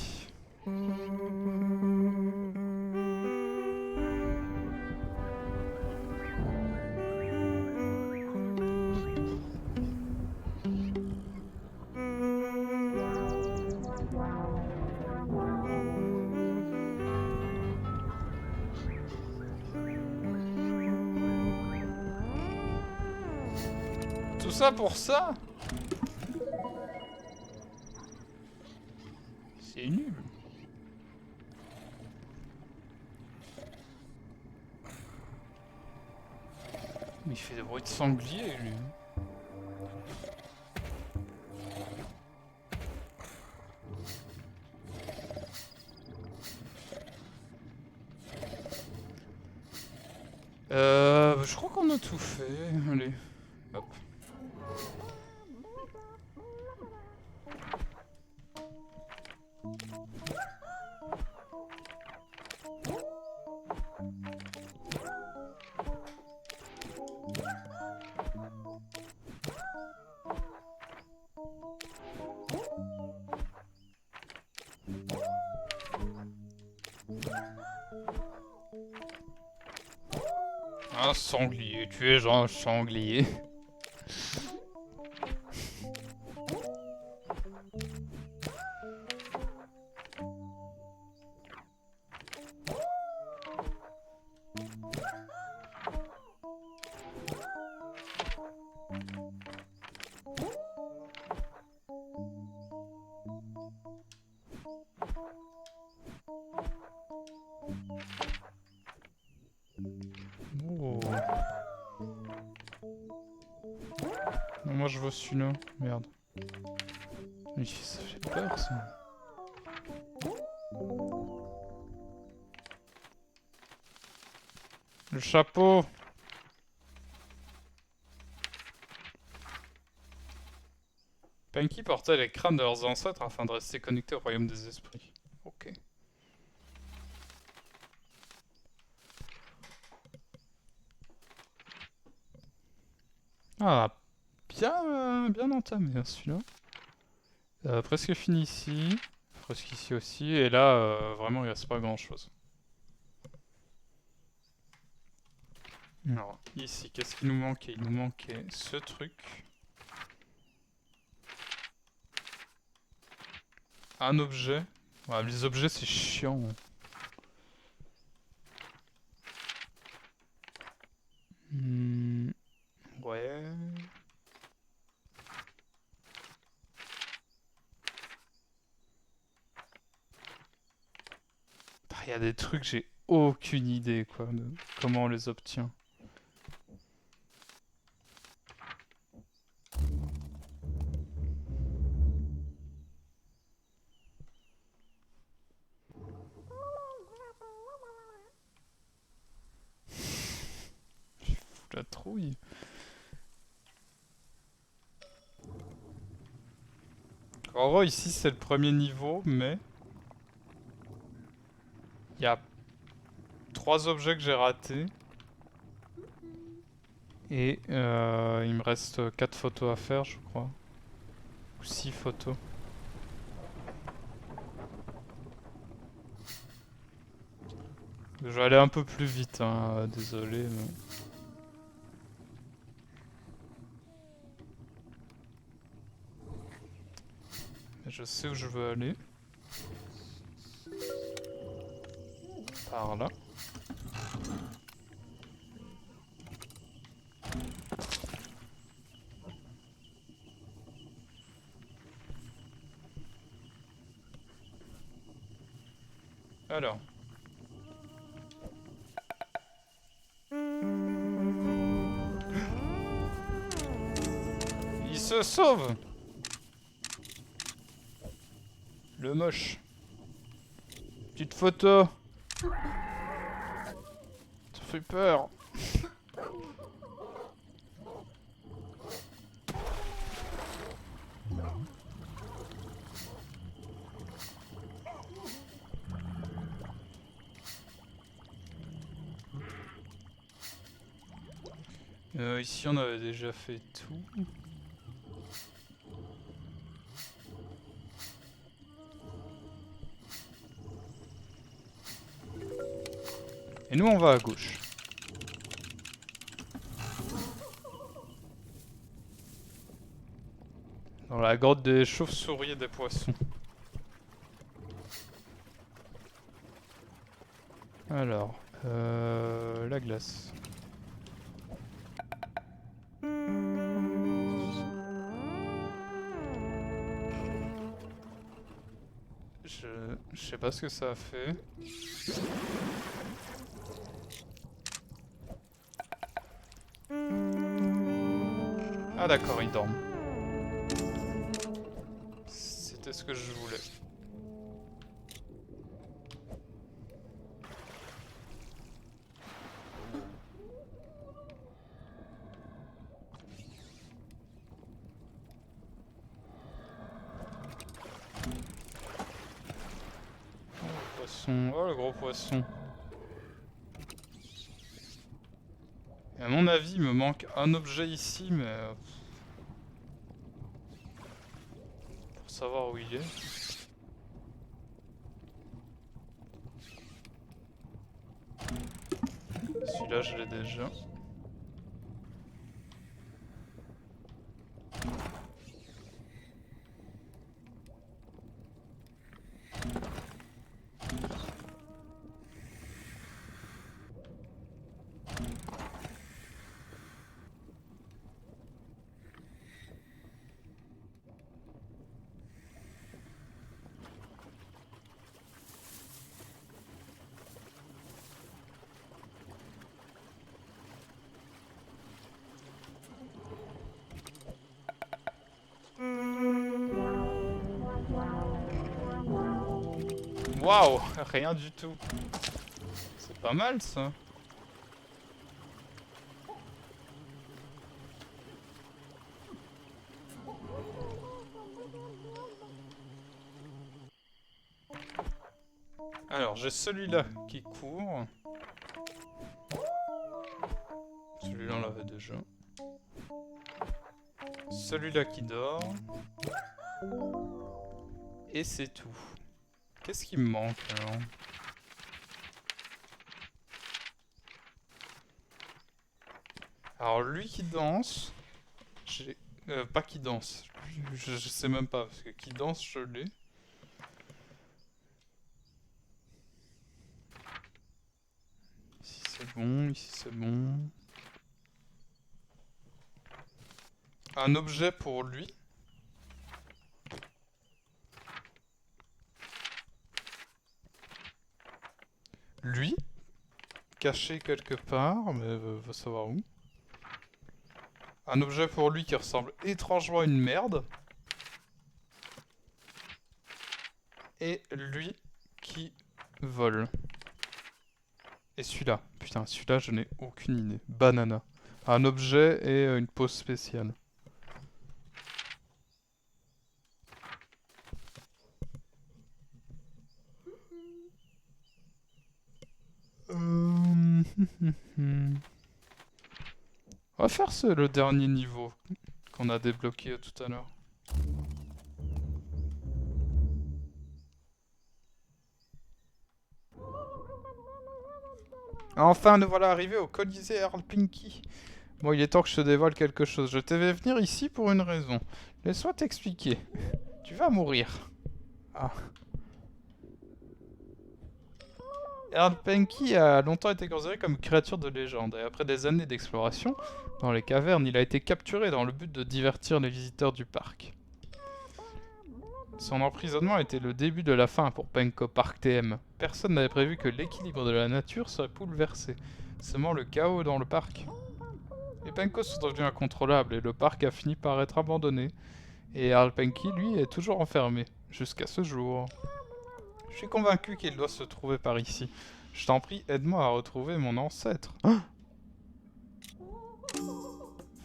Tout ça pour ça? C'est nul. Mais il fait des bruits de sanglier, lui. Je crois qu'on a tout fait. Allez, hop. Un sanglier, tu es genre un sanglier. Oh. Non, moi je veux celui-là. Merde. Mais ça fait peur ça. Le chapeau. Panky portait les crânes de leurs ancêtres afin de rester connectés au royaume des esprits. Ok. Ah, bien entamé hein, celui-là. Presque fini ici. Presque ici aussi. Et là, vraiment, il reste pas grand-chose. Alors, ici, qu'est-ce qui nous manquait? Il nous manquait ce truc. Un objet. Ouais, les objets, c'est chiant. Ouais. Il y a des trucs, j'ai aucune idée, quoi, de comment on les obtient. La trouille. En gros, ici, c'est le premier niveau, mais... il y a 3 objets que j'ai ratés. Et il me reste 4 photos à faire, je crois. Ou 6 photos. Je vais aller un peu plus vite, hein, désolé. Mais je sais où je veux aller. Par là. Alors. Il se sauve! Le moche. Petite photo. Ça fait peur. Ici on avait déjà fait tout. Et nous on va à gauche. Dans la grotte des chauves-souris et des poissons. Alors, la glace. Je sais pas ce que ça a fait. Ah d'accord, ils dorment. C'était ce que je voulais. Oh le poisson, oh le gros poisson. Et à mon avis, il me manque un objet ici, mais... pour savoir où il est. Celui-là, je l'ai déjà. Waouh, rien du tout. C'est pas mal ça. Alors, j'ai celui-là qui court. Celui-là, on l'avait déjà. Celui-là qui dort. Et c'est tout. Qu'est-ce qui me manque, alors? Alors, lui qui danse... J'ai... pas qui danse. Je sais même pas, parce que qui danse, je l'ai. Ici c'est bon, ici c'est bon. Un objet pour lui. Lui. Caché quelque part, mais va savoir où. Un objet pour lui qui ressemble étrangement à une merde. Et lui qui vole. Et celui-là. Putain, celui-là, je n'ai aucune idée. Banana. Un objet et une pose spéciale. On va faire le dernier niveau qu'on a débloqué tout à l'heure. Enfin, nous voilà arrivés au Colisée Earl Pinky. Bon, il est temps que je te dévoile quelque chose. Je t'ai fait venir ici pour une raison. Laisse-moi t'expliquer. Tu vas mourir. Ah. Earl Pinky a longtemps été considéré comme une créature de légende, et après des années d'exploration dans les cavernes, il a été capturé dans le but de divertir les visiteurs du parc. Son emprisonnement était le début de la fin pour Penko Park TM. Personne n'avait prévu que l'équilibre de la nature serait bouleversé, semant le chaos dans le parc. Les Penkos sont devenus incontrôlables et le parc a fini par être abandonné. Et Earl Pinky, lui, est toujours enfermé, jusqu'à ce jour. Je suis convaincu qu'il doit se trouver par ici. Je t'en prie, aide-moi à retrouver mon ancêtre. Ah,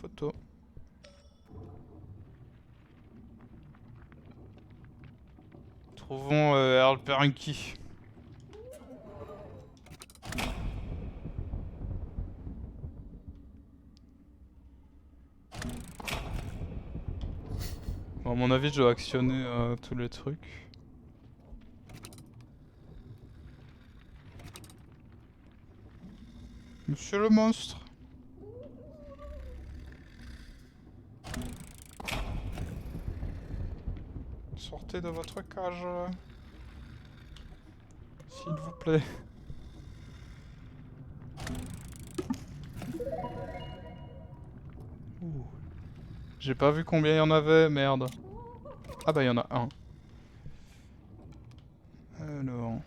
photo. Trouvons Earl Pinky. Bon, à mon avis, je dois actionner tous les trucs. Monsieur le monstre. Sortez de votre cage. S'il vous plaît. Ouh. J'ai pas vu combien il y en avait, merde. Ah bah il y en a un. Alors...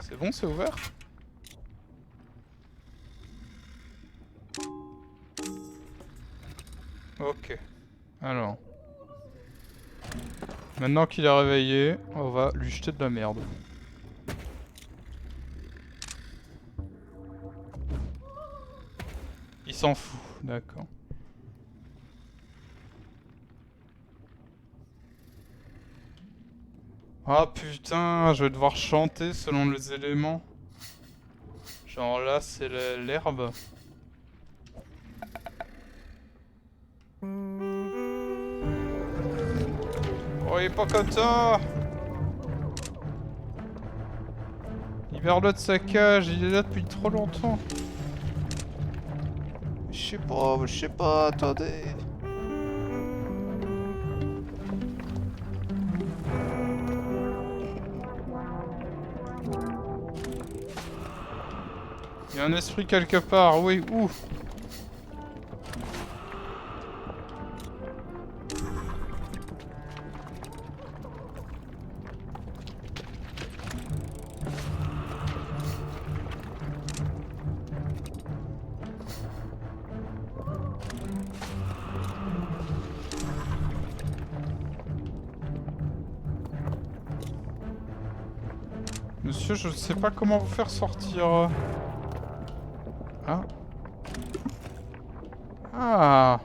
C'est bon, c'est ouvert? Ok. Alors... Maintenant qu'il est réveillé, on va lui jeter de la merde. Il s'en fout, d'accord. Ah putain, je vais devoir chanter selon les éléments. Genre là, c'est l'herbe. Oh, il est pas content. Libère-le de sa cage, il est là depuis trop longtemps. Je sais pas, attendez. Il y a un esprit quelque part, oui, où? Monsieur, je ne sais pas comment vous faire sortir. Ah. Ah.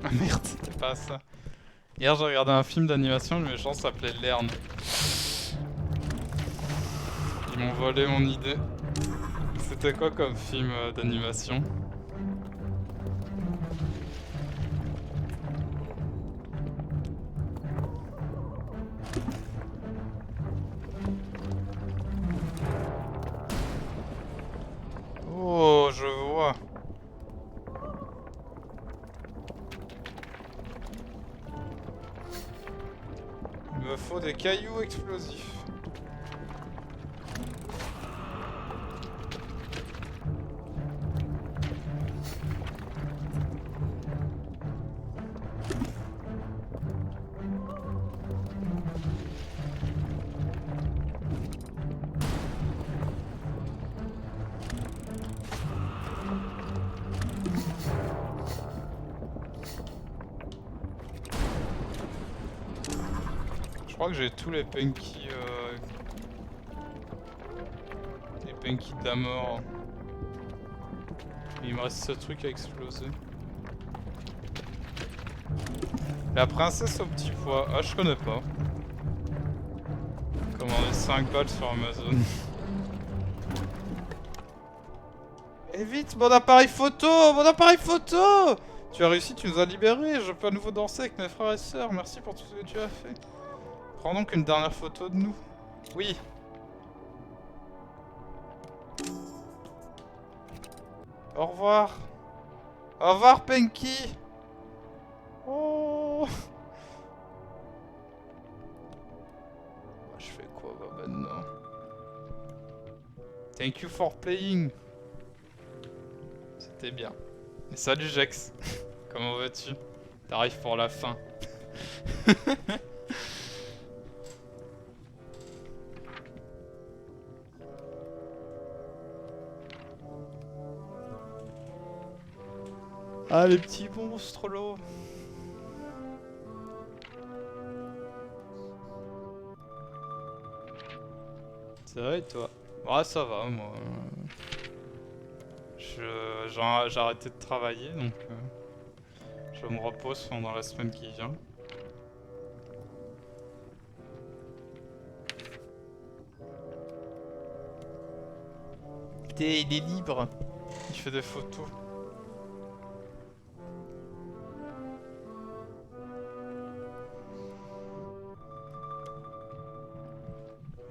Ah merde, c'était pas ça. Hier j'ai regardé un film d'animation, le méchant s'appelait Lern. Ils m'ont volé mon idée. C'était quoi comme film d'animation? Oh, je vois. Il me faut des cailloux explosifs. Je crois que j'ai tous les Punky. Les Punky de la mort. Il me reste ce truc à exploser. La princesse au petit pois. Ah, je connais pas. Commandé 5 balles sur Amazon. Et vite, mon appareil photo! Mon appareil photo! Tu as réussi, tu nous as libérés. Je peux à nouveau danser avec mes frères et sœurs. Merci pour tout ce que tu as fait. Prends donc une dernière photo de nous. Oui. Au revoir. Au revoir, Penky. Oh. Je fais quoi maintenant? Thank you for playing. C'était bien. Et salut Jax. Comment vas-tu? T'arrives pour la fin. Ah, les petits monstres là. Ça va et toi? Ah, ça va, moi. J'ai arrêté de travailler, donc je me repose pendant la semaine qui vient. Putain, il est libre. Il fait des photos.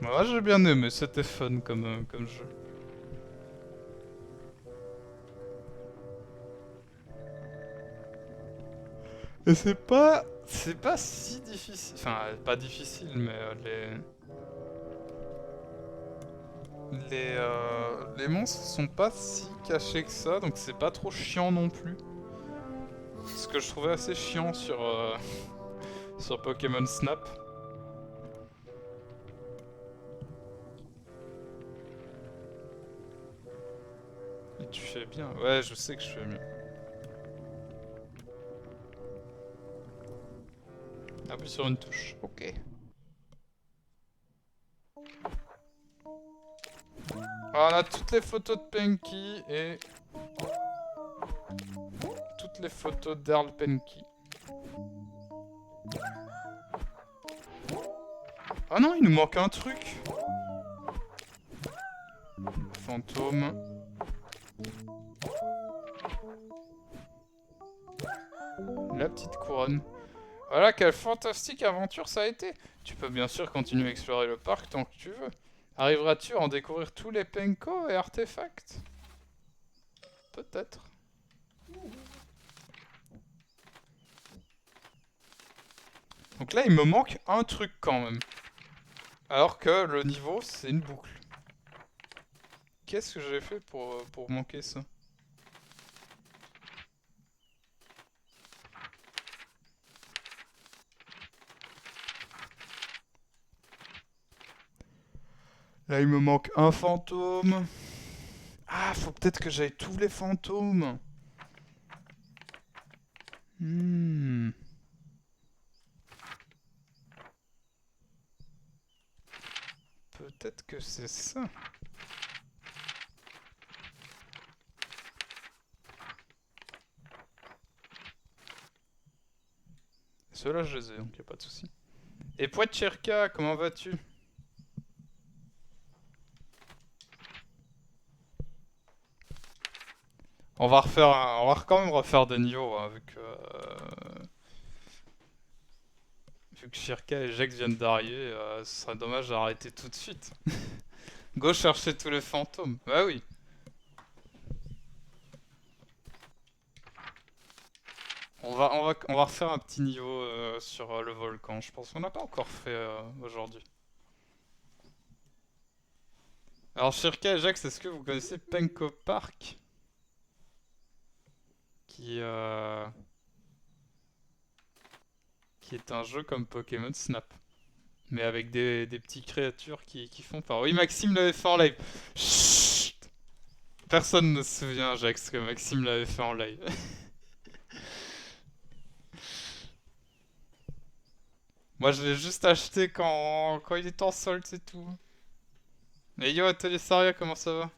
Moi j'ai bien aimé, c'était fun comme jeu. Et c'est pas si difficile. Enfin, pas difficile, mais les monstres sont pas si cachés que ça, donc c'est pas trop chiant non plus. Ce que je trouvais assez chiant sur, sur Pokémon Snap. Et tu fais bien. Ouais, je sais que je fais mieux. Appuie sur une touche. Ok. Alors, on a toutes les photos de Penky et toutes les photos d'Earl Penky. Ah non, il nous manque un truc. Fantôme. La petite couronne. Voilà, quelle fantastique aventure ça a été. Tu peux bien sûr continuer à explorer le parc tant que tu veux. Arriveras-tu à en découvrir tous les Penko et artefacts? Peut-être. Donc là, il me manque un truc quand même. Alors que le niveau, c'est une boucle. Qu'est-ce que j'ai fait pour manquer ça? Là, il me manque un fantôme. Ah, faut peut-être que j'aille tous les fantômes. Hmm. Peut-être que c'est ça. Ceux-là, je les ai, donc y a pas de souci. Et Poitcherka, comment vas-tu? On va refaire, on va quand même refaire des niveaux, hein, vu que Shirka et Jax viennent d'arriver, ce serait dommage d'arrêter tout de suite. Go chercher tous les fantômes. Bah oui. On va refaire un petit niveau sur le volcan. Je pense qu'on n'a pas encore fait aujourd'hui. Alors Shirka et Jax, est-ce que vous connaissez Penko Park? Qui, euh, qui est un jeu comme Pokémon Snap. Mais avec des petites créatures qui font peur. Oui, Maxime l'avait fait en live. Chut. Personne ne se souvient, Jax, que Maxime l'avait fait en live. Moi, je l'ai juste acheté quand il était en solde, c'est tout. Mais yo, Télésaria, comment ça va?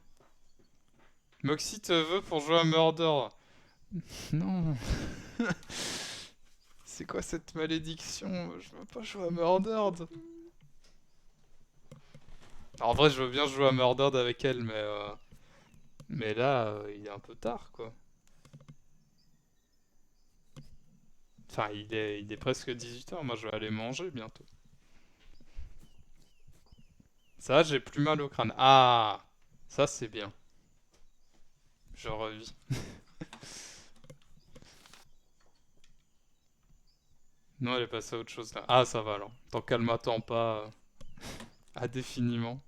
Moxie te veut pour jouer à Murder. Non. C'est quoi cette malédiction? Je veux pas jouer à Murdered. Alors, en vrai, je veux bien jouer à Murdered avec elle, mais là, il est un peu tard, quoi. Enfin, il est presque 18h, moi je vais aller manger bientôt. Ça, j'ai plus mal au crâne. Ah! Ça, c'est bien. Je revis. Non, elle est passée à autre chose là. Ah, ça va alors. Tant qu'elle m'attend pas indéfiniment.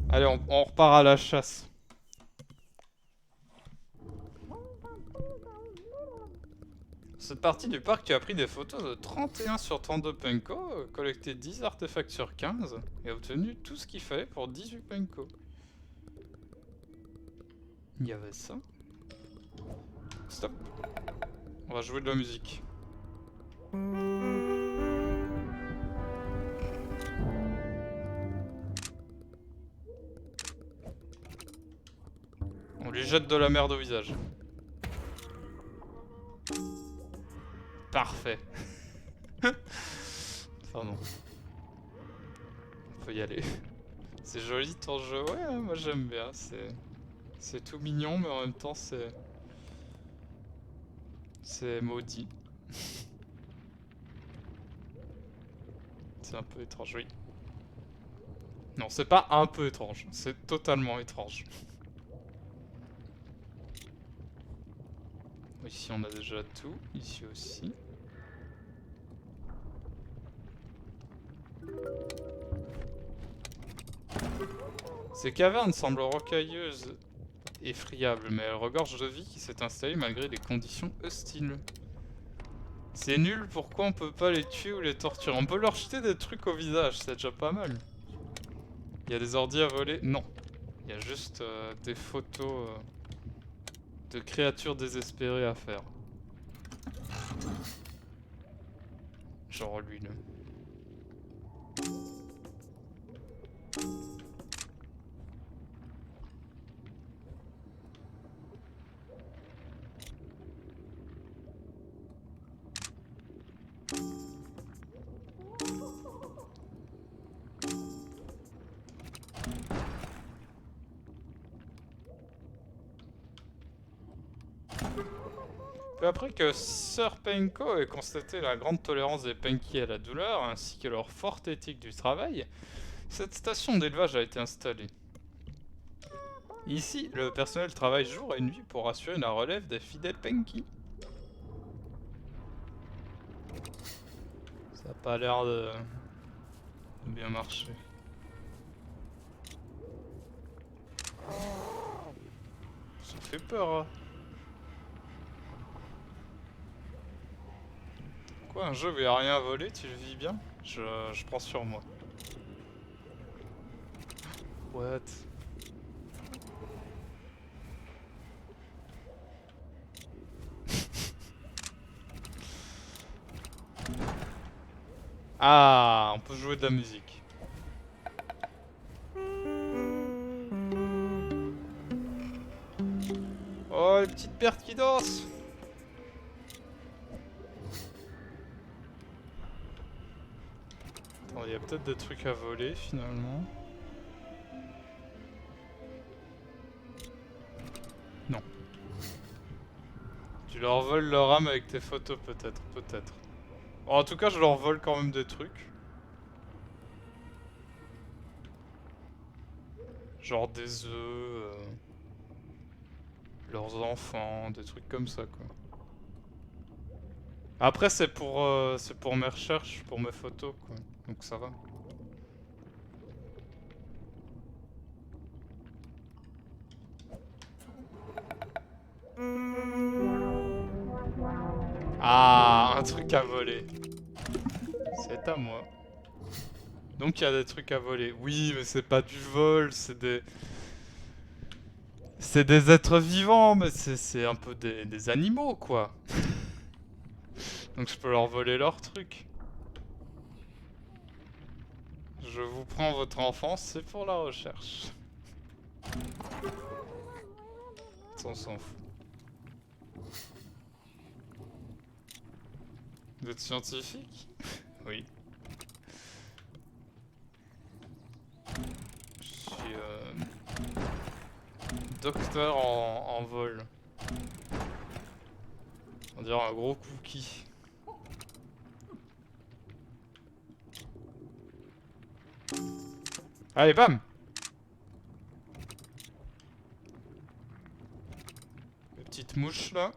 Allez, on repart à la chasse. Cette partie du parc, tu as pris des photos de 31 sur 32 Penko, collecté 10 artefacts sur 15 et obtenu tout ce qu'il fallait pour 18 Penko. Il y avait ça. Stop. On va jouer de la musique. On lui jette de la merde au visage. Parfait. Pardon. On peut y aller. C'est joli ton jeu. Ouais, moi j'aime bien. C'est tout mignon, mais en même temps c'est maudit. C'est un peu étrange, oui. Non, c'est pas un peu étrange, c'est totalement étrange. Ici on a déjà tout, ici aussi. Ces cavernes semblent rocailleuses et friables, mais elles regorgent de vie qui s'est installée malgré des conditions hostiles. C'est nul, pourquoi on peut pas les tuer ou les torturer? On peut leur jeter des trucs au visage, c'est déjà pas mal. Il y a des ordi à voler? Non. Il y a juste des photos de créatures désespérées à faire. Genre lui là. Peu après que Sir Penko ait constaté la grande tolérance des Penki à la douleur, ainsi que leur forte éthique du travail, cette station d'élevage a été installée. Ici, le personnel travaille jour et nuit pour assurer la relève des fidèles Penki. Ça a pas l'air de bien marcher. Ça fait peur, hein. Quoi, un jeu où il n'y a rien à voler, tu le vis bien? Je prends sur moi. What? Ah, on peut jouer de la musique. Oh, les petites pertes qui dansent! Attends, il y a peut-être des trucs à voler finalement. Non. Tu leur voles leur âme avec tes photos peut-être, peut-être. Bon, en tout cas, je leur vole quand même des trucs. Genre des œufs, leurs enfants, des trucs comme ça quoi. Après c'est pour mes recherches, pour mes photos quoi. Donc ça va. Ah, un truc à voler. C'est à moi. Donc il y a des trucs à voler. Oui, mais c'est pas du vol, c'est des... C'est des êtres vivants, mais c'est un peu des animaux, quoi. Donc je peux leur voler leurs trucs. Je vous prends votre enfance, c'est pour la recherche. On s'en fout. Vous êtes scientifique? Oui. Je suis docteur en vol. On dirait un gros cookie. Allez, bam! Les petites mouches là.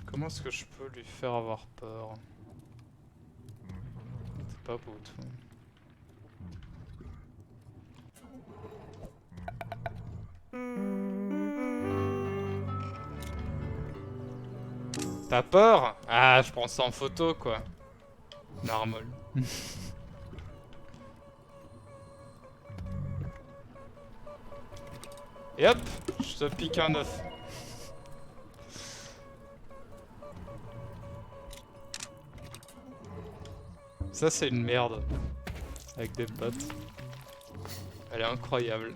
Comment est-ce que je peux lui faire avoir peur? C'est pas beau, toi. T'as peur? Ah, je prends ça en photo, quoi. Narmol. Et hop, je te pique un œuf. Ça, c'est une merde. Avec des potes. Elle est incroyable.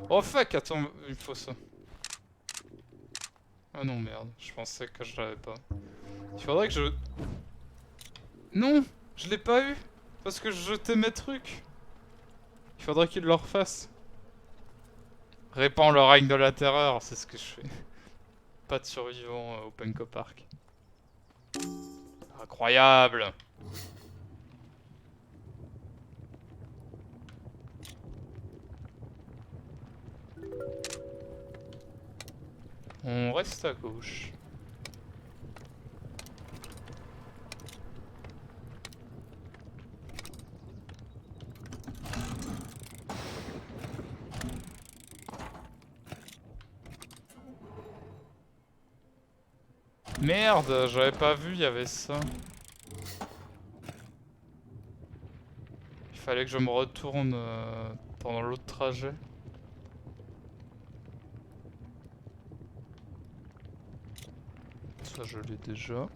Oh fuck, attends, il faut ça. Ah non, merde, je pensais que je l'avais pas. Il faudrait que je... Non, je l'ai pas eu. Parce que je jetais mes trucs. Il faudrait qu'il le refasse. Répand le règne de la terreur, c'est ce que je fais. Pas de survivants au Penco Park. Incroyable. On reste à gauche. Merde, j'avais pas vu, il y avait ça. Il fallait que je me retourne pendant l'autre trajet. Ça, je l'ai déjà.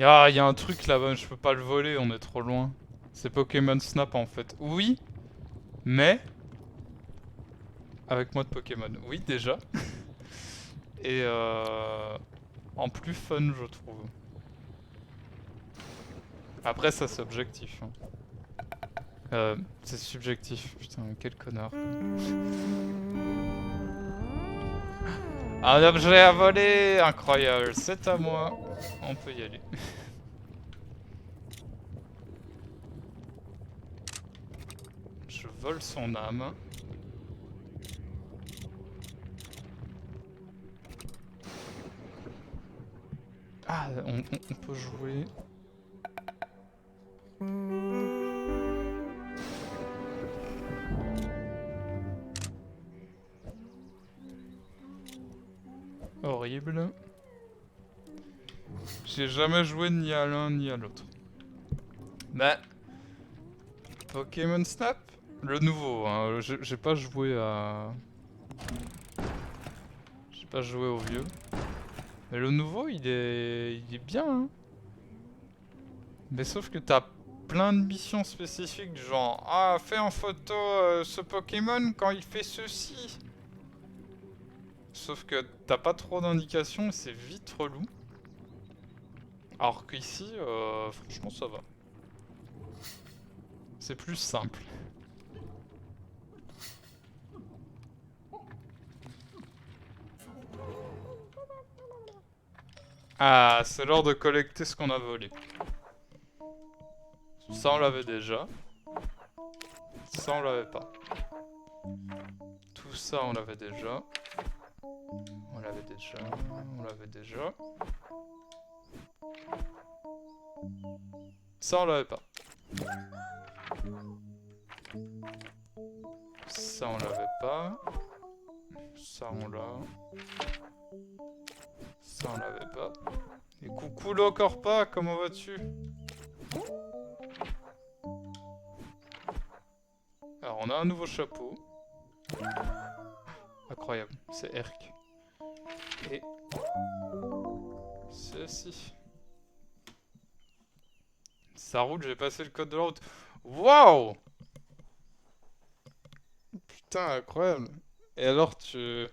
Ah, il y a un truc là-bas, je peux pas le voler, on est trop loin. C'est Pokémon Snap en fait. Oui, mais... Avec moi de Pokémon. Oui, déjà. Et en plus fun, je trouve. Après, ça c'est objectif. Hein. C'est subjectif. Putain, quel connard. Un objet à voler! Incroyable, c'est à moi. On peut y aller. Je vole son âme. Ah, on peut jouer. Horrible. J'ai jamais joué ni à l'un ni à l'autre. Bah... Pokémon Snap? Le nouveau, hein. J'ai pas joué à... J'ai J'ai pas joué au vieux. Mais le nouveau, il est bien, hein. Mais sauf que t'as plein de missions spécifiques, du genre ah, fais en photo ce Pokémon quand il fait ceci. Sauf que t'as pas trop d'indications et c'est vite relou. Alors qu'ici, franchement, ça va. C'est plus simple. Ah, c'est l'heure de collecter ce qu'on a volé. Ça, on l'avait déjà. Ça, on l'avait pas. Tout ça, on l'avait déjà. On l'avait déjà. On l'avait déjà. Ça, on l'avait pas. Ça, on l'avait pas. Ça, on l'a. Ça, on l'avait pas. Et coucou Locorpa, comment vas-tu? Alors, on a un nouveau chapeau. Incroyable, c'est Erk. Et ceci. Ça roule, j'ai passé le code de la route. Waouh! Putain, incroyable. Et alors, t'as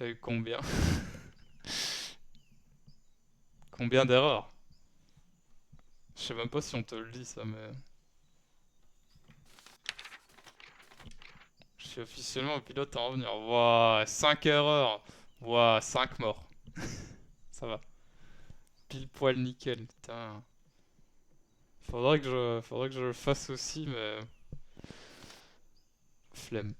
eu combien? Combien d'erreurs? Je sais même pas si on te le dit ça, mais... Je suis officiellement un pilote à revenir. Waouh, 5 erreurs. Waouh, 5 morts. Ça va. Pile poil nickel, putain. Faudrait que je le fasse aussi, mais... Flemme.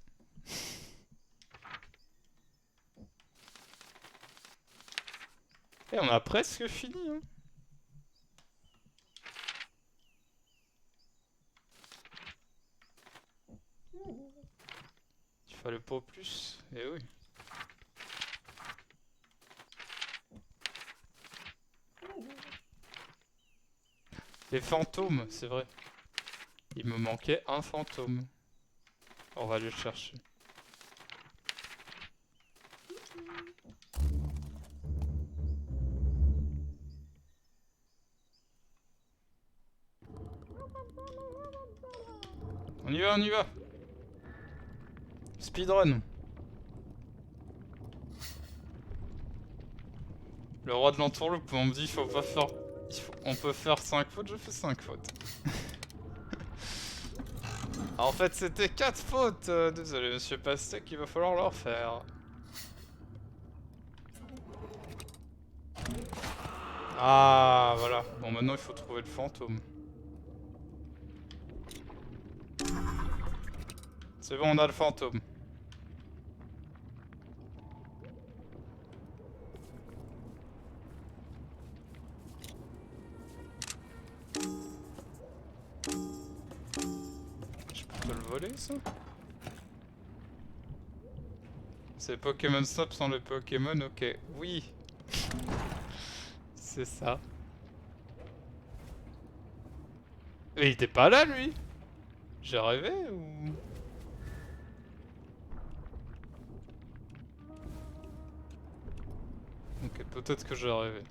Et on a presque fini, hein. Il fallait pas plus. Eh oui. Les fantômes, c'est vrai. Il me manquait un fantôme. On va aller le chercher. On y va, on y va. Speedrun. Le roi de l'entourloupe, on me dit faut pas faire... On peut faire 5 fautes, je fais 5 fautes. Ah, en fait c'était 4 fautes. Désolé monsieur Pastèque, il va falloir le refaire. Ah voilà. Bon maintenant il faut trouver le fantôme. C'est bon, on a le fantôme. Je peux te le voler ça? C'est Pokémon Snap sans le Pokémon, ok. Oui. C'est ça. Mais il était pas là lui? J'ai rêvé ou... Ok, peut-être que j'ai rêvé.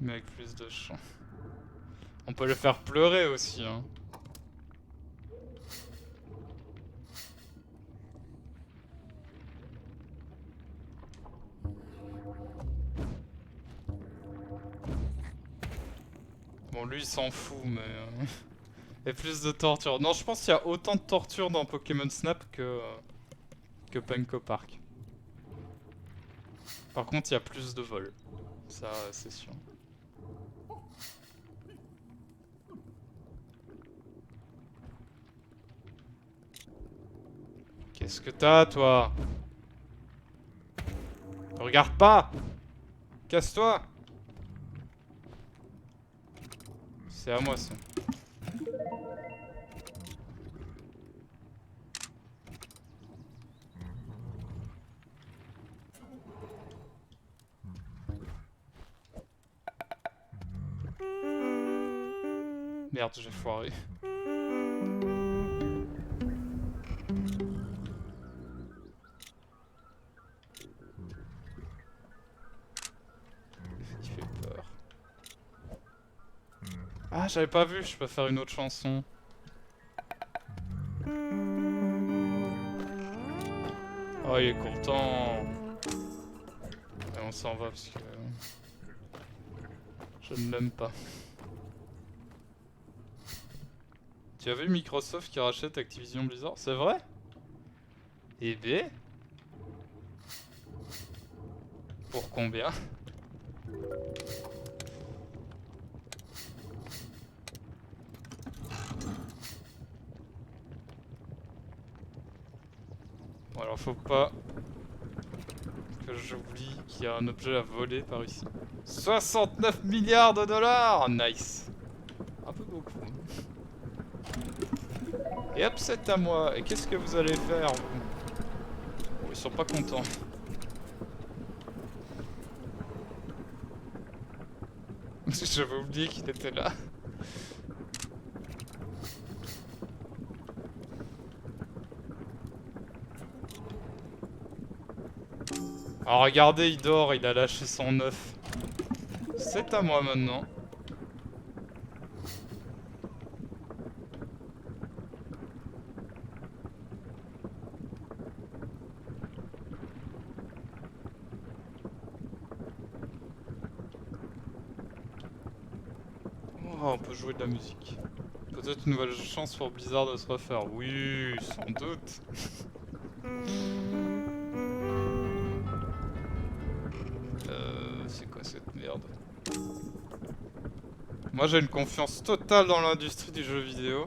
Mais avec plus de chance. On peut le faire pleurer aussi, hein. Bon, lui il s'en fout, mais... Et plus de torture. Non, je pense qu'il y a autant de torture dans Pokémon Snap que Panko Park. Par contre, il y a plus de vols. Ça, c'est sûr. Qu'est-ce que t'as, toi? Regarde pas! Casse-toi! C'est à moi, ça. Merde, j'ai foiré. Il fait peur. Ah, j'avais pas vu, je peux faire une autre chanson. Oh, il est content. Et on s'en va parce que je ne l'aime pas. Tu as vu Microsoft qui rachète Activision Blizzard? C'est vrai? Eh ben, pour combien? Bon, alors faut pas que j'oublie qu'il y a un objet à voler par ici. 69 milliards de dollars! Nice! Un peu beaucoup. Et hop, c'est à moi. Et qu'est-ce que vous allez faire, vous? Oh, ils sont pas contents. J'avais oublié qu'il était là. Ah, regardez, il dort, il a lâché son œuf. C'est à moi maintenant. Oh, on peut jouer de la musique. Peut-être une nouvelle chance pour Blizzard de se refaire. Oui, sans doute. C'est quoi cette merde? Moi j'ai une confiance totale dans l'industrie du jeu vidéo.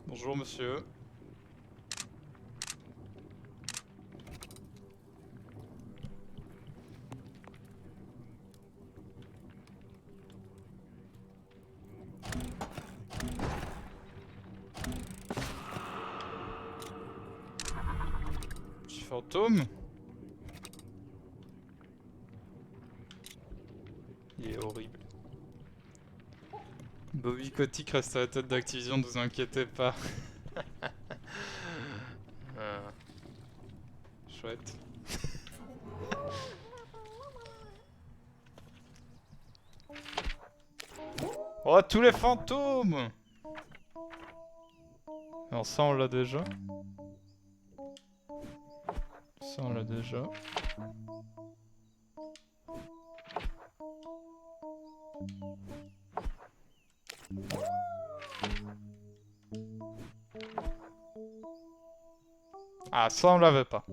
Bonjour monsieur. Petit fantôme. Il est horrible. Bobby Kotick reste à la tête d'Activision, ne vous inquiétez pas. Ah, chouette. Oh, tous les fantômes! Alors ça on l'a déjà. Ça on l'a déjà. Ah, ça on l'avait pas.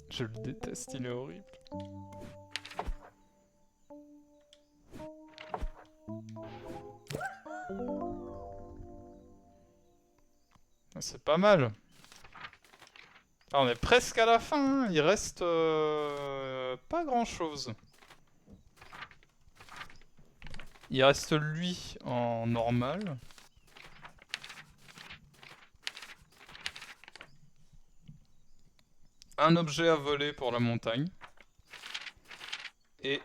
Je le déteste, il est horrible. C'est pas mal. Ah, on est presque à la fin, hein. Il reste pas grand chose. Il reste lui en normal. Un objet à voler pour la montagne. Et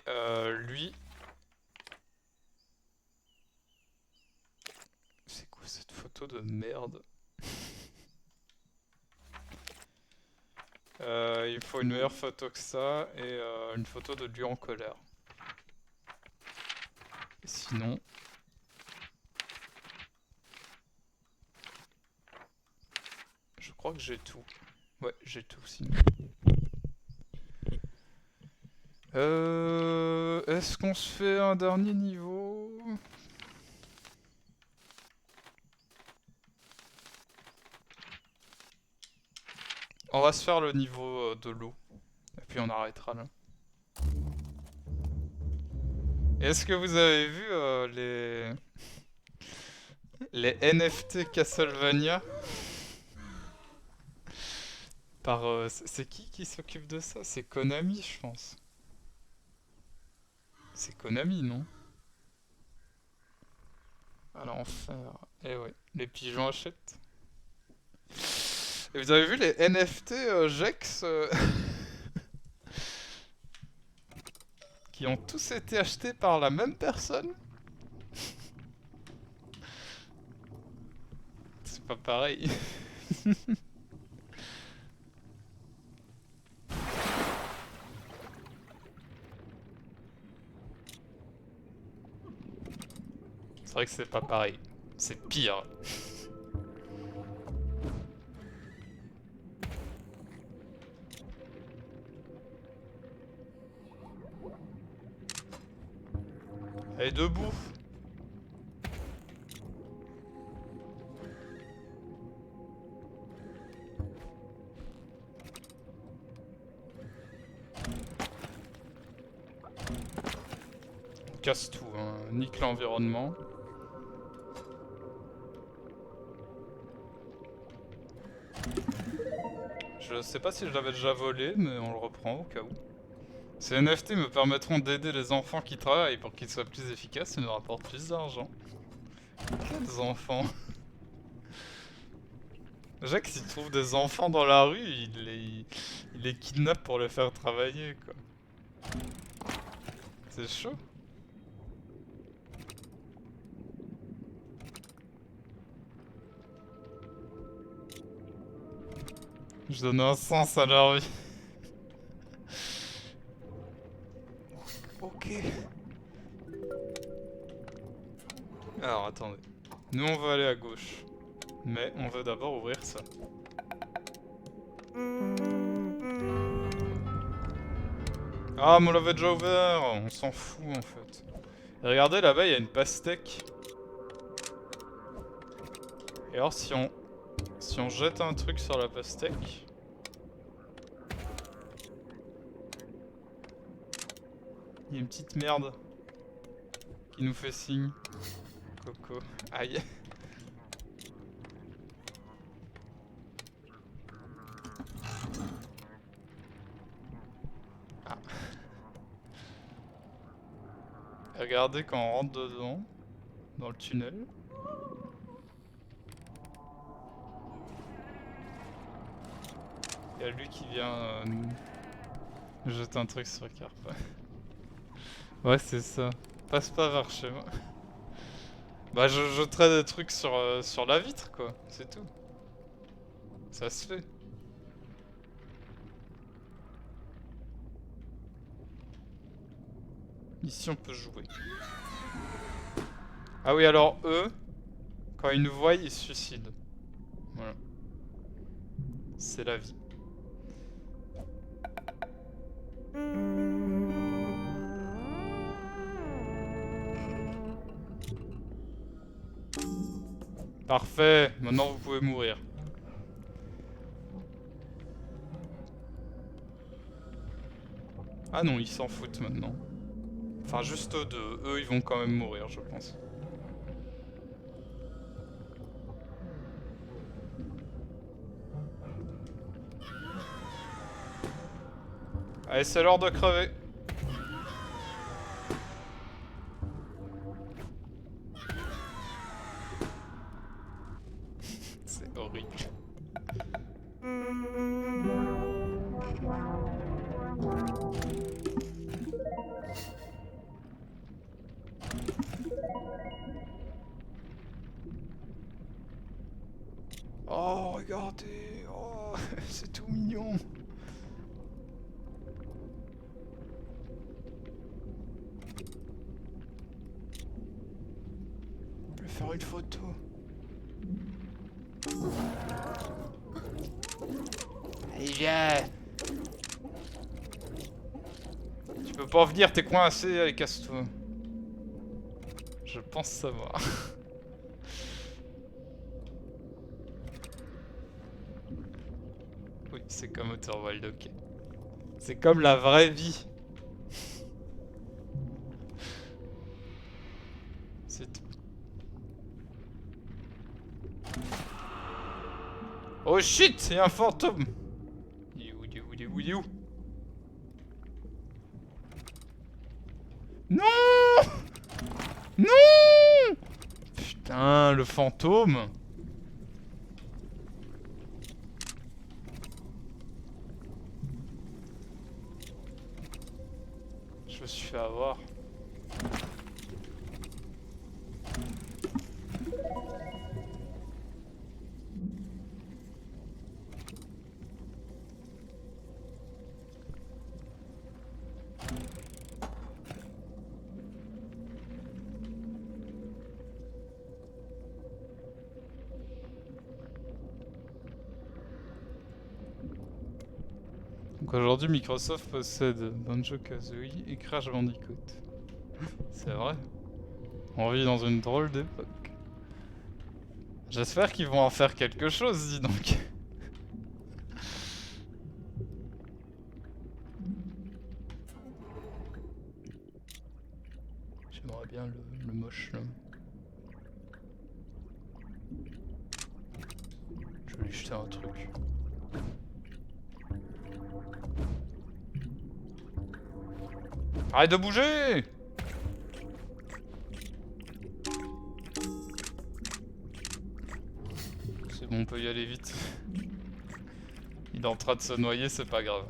lui... C'est quoi cette photo de merde? Il me faut une meilleure photo que ça et une photo de lui en colère. Et sinon... Je crois que j'ai tout. Ouais, j'ai tout sinon. Est-ce qu'on se fait un dernier niveau? On va se faire le niveau de l'eau. Et puis on arrêtera là. Est-ce que vous avez vu les NFT Castlevania? Par c'est qui s'occupe de ça? C'est Konami, je pense. C'est Konami, non? À l'enfer. Eh ouais, les pigeons achètent. Et vous avez vu les NFT Gex qui ont tous été achetés par la même personne? C'est pas pareil. C'est vrai que c'est pas pareil. C'est pire. Allez, debout. On casse tout, hein. Nique l'environnement. Je sais pas si je l'avais déjà volé, mais on le reprend au cas où. Ces NFT me permettront d'aider les enfants qui travaillent pour qu'ils soient plus efficaces et nous rapportent plus d'argent. Quels enfants? Jacques, s'il trouve des enfants dans la rue, il les kidnappe pour les faire travailler, quoi. C'est chaud. Je donne un sens à leur vie. Ok. Alors, attendez. Nous, on va aller à gauche. Mais on veut d'abord ouvrir ça. Ah, mais on l'avait déjà ouvert. On s'en fout, en fait. Et regardez, là-bas, il y a une pastèque. Et alors, si on jette un truc sur la pastèque... Il y a une petite merde qui nous fait signe. Coco. Aïe. Ah. Et regardez quand on rentre dedans, dans le tunnel. Il y a lui qui vient nous jeter un truc sur le carpe. Ouais, c'est ça. Passe pas vers chez moi. Bah, je jeterai des trucs sur la vitre, quoi. C'est tout. Ça se fait. Ici, on peut jouer. Ah oui, alors eux, quand ils nous voient, ils se suicident. Voilà. C'est la vie. Parfait, maintenant vous pouvez mourir. Ah non, ils s'en foutent maintenant. Enfin, juste eux deux. Eux, ils vont quand même mourir, je pense. Allez, c'est l'heure de crever. C'est horrible. Oh, regardez. Oh, c'est tout mignon. On peut faire une photo. Allez, viens. Tu peux pas venir, t'es coincé, allez, casse-toi. Je pense savoir. Oui, c'est comme Outer Wild, ok. C'est comme la vraie vie. C'est tout. Oh shit, il y a un fantôme. Il est où, il est où, il est où, il est où? Non! Non! Putain. Putain, le fantôme. Je me suis fait avoir. Donc aujourd'hui, Microsoft possède Banjo-Kazooie et Crash Bandicoot. C'est vrai. On vit dans une drôle d'époque. J'espère qu'ils vont en faire quelque chose, dis donc. J'aimerais bien le moche là. Je vais lui jeter un truc. Arrête de bouger! C'est bon, on peut y aller vite. Il est en train de se noyer, c'est pas grave.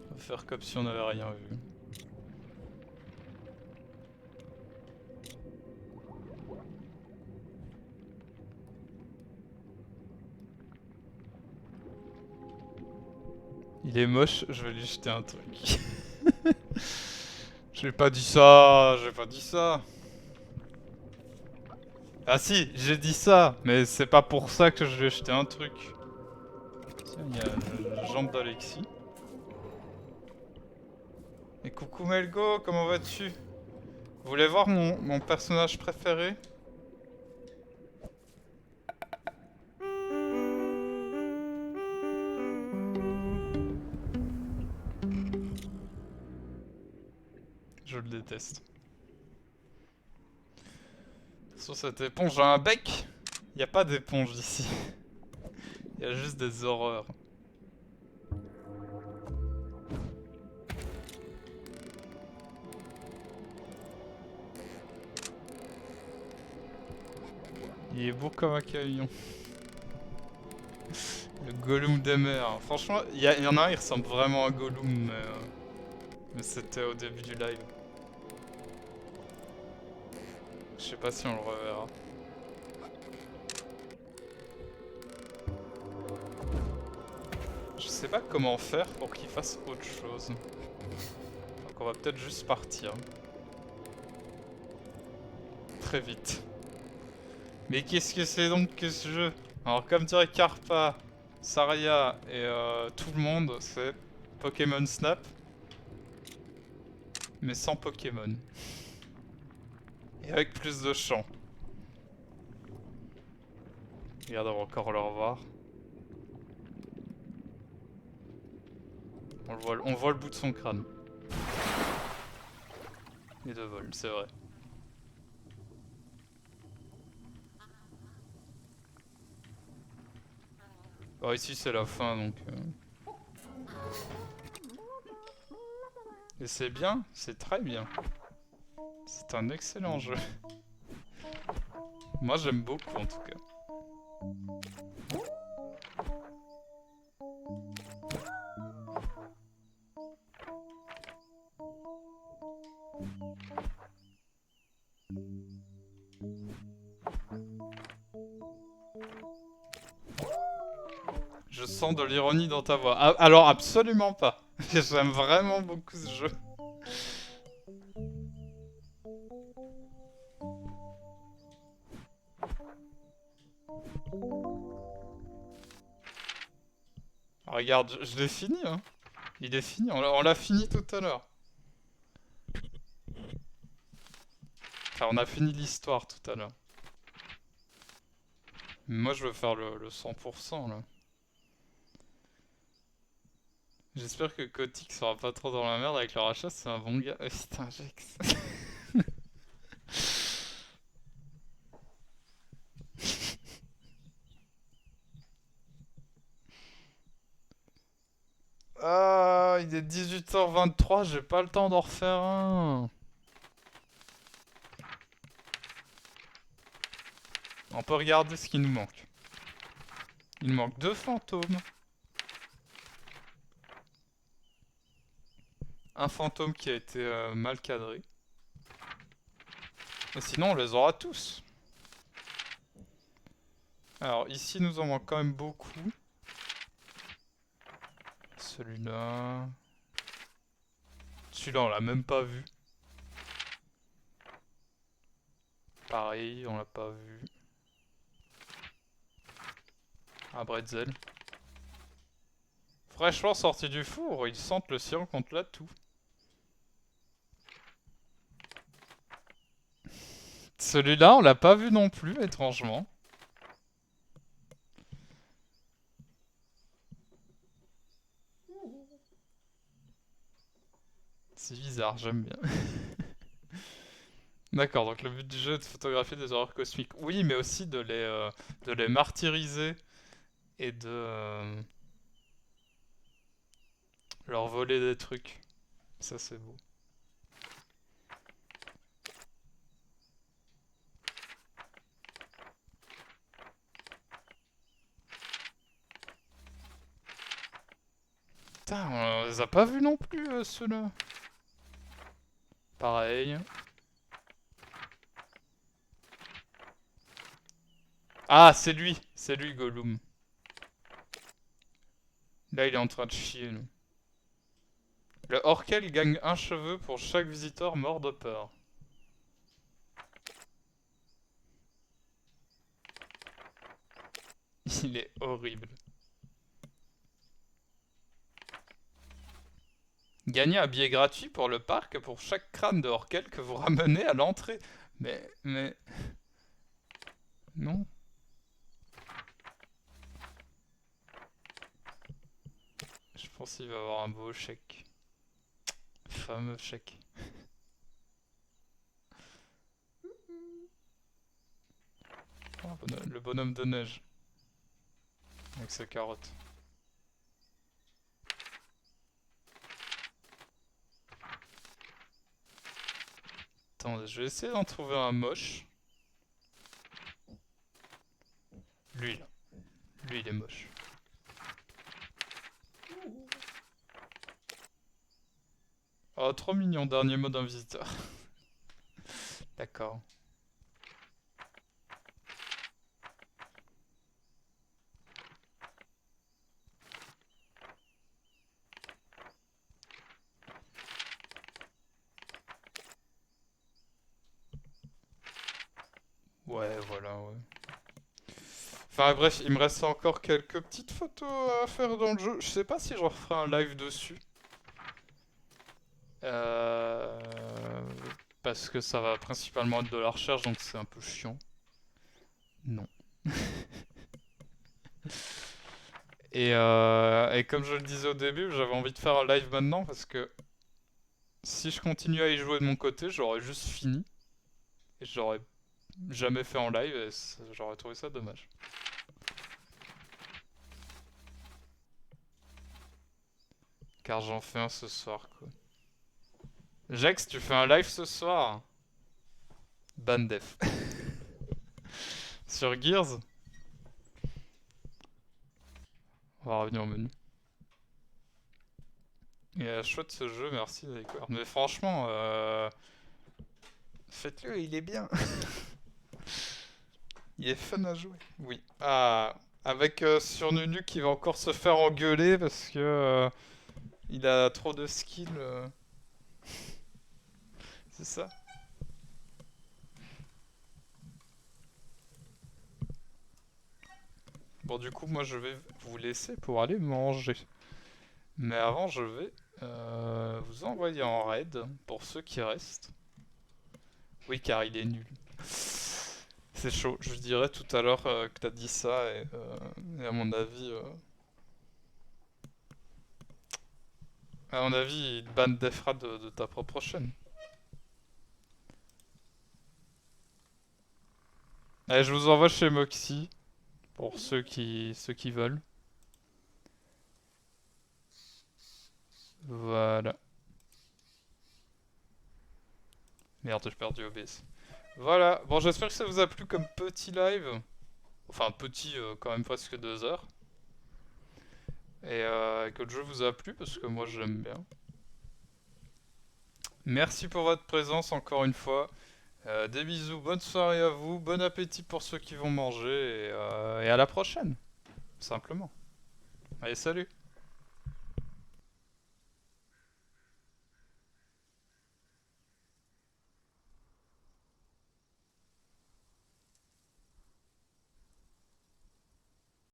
On va faire comme si on n'avait rien vu. Il est moche, je vais lui jeter un truc. J'ai pas dit ça, j'ai pas dit ça. Ah si, j'ai dit ça, mais c'est pas pour ça que je vais jeter un truc. Tiens, il y a la jambe d'Alexis. Et coucou Melgo, comment vas-tu? Vous voulez voir mon personnage préféré? Je le déteste. Sur cette éponge, j'ai un bec. Il n'y a pas d'éponge ici. Il y a juste des horreurs. Il est beau comme un camion. Le Gollum des mers. Franchement, il y en a un, il ressemble vraiment à Gollum, mais c'était au début du live. Je sais pas si on le reverra. Je sais pas comment faire pour qu'il fasse autre chose. Donc on va peut-être juste partir. Très vite. Mais qu'est-ce que c'est donc que ce jeu? Alors comme dirait Karpa, Saria et tout le monde, c'est Pokémon Snap. Mais sans Pokémon. Et avec plus de champs. Regarde, on va encore le revoir. On voit le bout de son crâne. Et de vol, c'est vrai. Bon, ici c'est la fin donc. Et c'est bien, c'est très bien. C'est un excellent jeu. Moi j'aime beaucoup en tout cas. Je sens de l'ironie dans ta voix. Ah, alors absolument pas. J'aime vraiment beaucoup ce jeu. Regarde, je l'ai fini hein. Il est fini, on l'a fini tout à l'heure. Enfin, on a fini l'histoire tout à l'heure. Moi je veux faire le 100% là. J'espère que Kotick sera pas trop dans la merde avec le rachat, c'est un bon gars. Putain, Jex. il est 18h23, j'ai pas le temps d'en refaire un. On peut regarder ce qui nous manque. Il nous manque 2 fantômes. Un fantôme qui a été mal cadré. Et sinon, on les aura tous. Alors, ici, nous en manque quand même beaucoup. Celui-là... Celui-là, on l'a même pas vu. Pareil, on l'a pas vu. Un bretzel. Fraîchement sorti du four, ils sentent le sirop contre la toux. Celui-là, on l'a pas vu non plus, étrangement. C'est bizarre, j'aime bien. D'accord, donc le but du jeu est de photographier des horreurs cosmiques. Oui, mais aussi de les martyriser et de leur voler des trucs. Ça, c'est beau. Putain, on les a pas vus non plus, ceux-là. Pareil. Ah, c'est lui, Gollum. Là, il est en train de chier, là. Le Orkel gagne un cheveu pour chaque visiteur mort de peur. Il est horrible. Gagnez un billet gratuit pour le parc pour chaque crâne de Orkel que vous ramenez à l'entrée. Mais... Non. Je pense qu'il va avoir un beau chèque. Fameux chèque. Oh, le bonhomme de neige. Avec sa carotte. Attends, je vais essayer d'en trouver un moche. Lui, là. Lui, il est moche. Oh, trop mignon, dernier mot d'un visiteur. D'accord. Ouais, voilà, ouais. Enfin bref, il me reste encore quelques petites photos à faire dans le jeu. Je sais pas si je referai un live dessus. Euh... Parce que ça va principalement être de la recherche, donc c'est un peu chiant. Non. Et comme je le disais au début, j'avais envie de faire un live maintenant parce que si je continue à y jouer de mon côté, j'aurais juste fini. Et j'aurais jamais fait en live et j'aurais trouvé ça dommage. Car j'en fais un ce soir, quoi. Jax, tu fais un live ce soir? Bandef. Sur Gears? On va revenir au menu. Il est chouette ce jeu, merci de découvrir. Mais franchement, faites-le, il est bien. Il est fun à jouer. Oui. Ah, avec sur Nunu qui va encore se faire engueuler parce que il a trop de skills. C'est ça. Bon, du coup, moi je vais vous laisser pour aller manger. Mais avant, je vais vous envoyer en raid pour ceux qui restent. Oui, car il est nul. C'est chaud. Je dirais tout à l'heure que t'as dit ça et à mon avis, il te banne Defra de ta propre chaîne. Allez, je vous envoie chez Moxie pour ceux qui veulent. Voilà. Merde, j'ai perdu OBS. Voilà, bon j'espère que ça vous a plu comme petit live. Enfin petit, quand même presque 2 heures. Et que le jeu vous a plu parce que moi j'aime bien. Merci pour votre présence encore une fois. Des bisous, bonne soirée à vous, bon appétit pour ceux qui vont manger et à la prochaine, simplement. Allez, salut!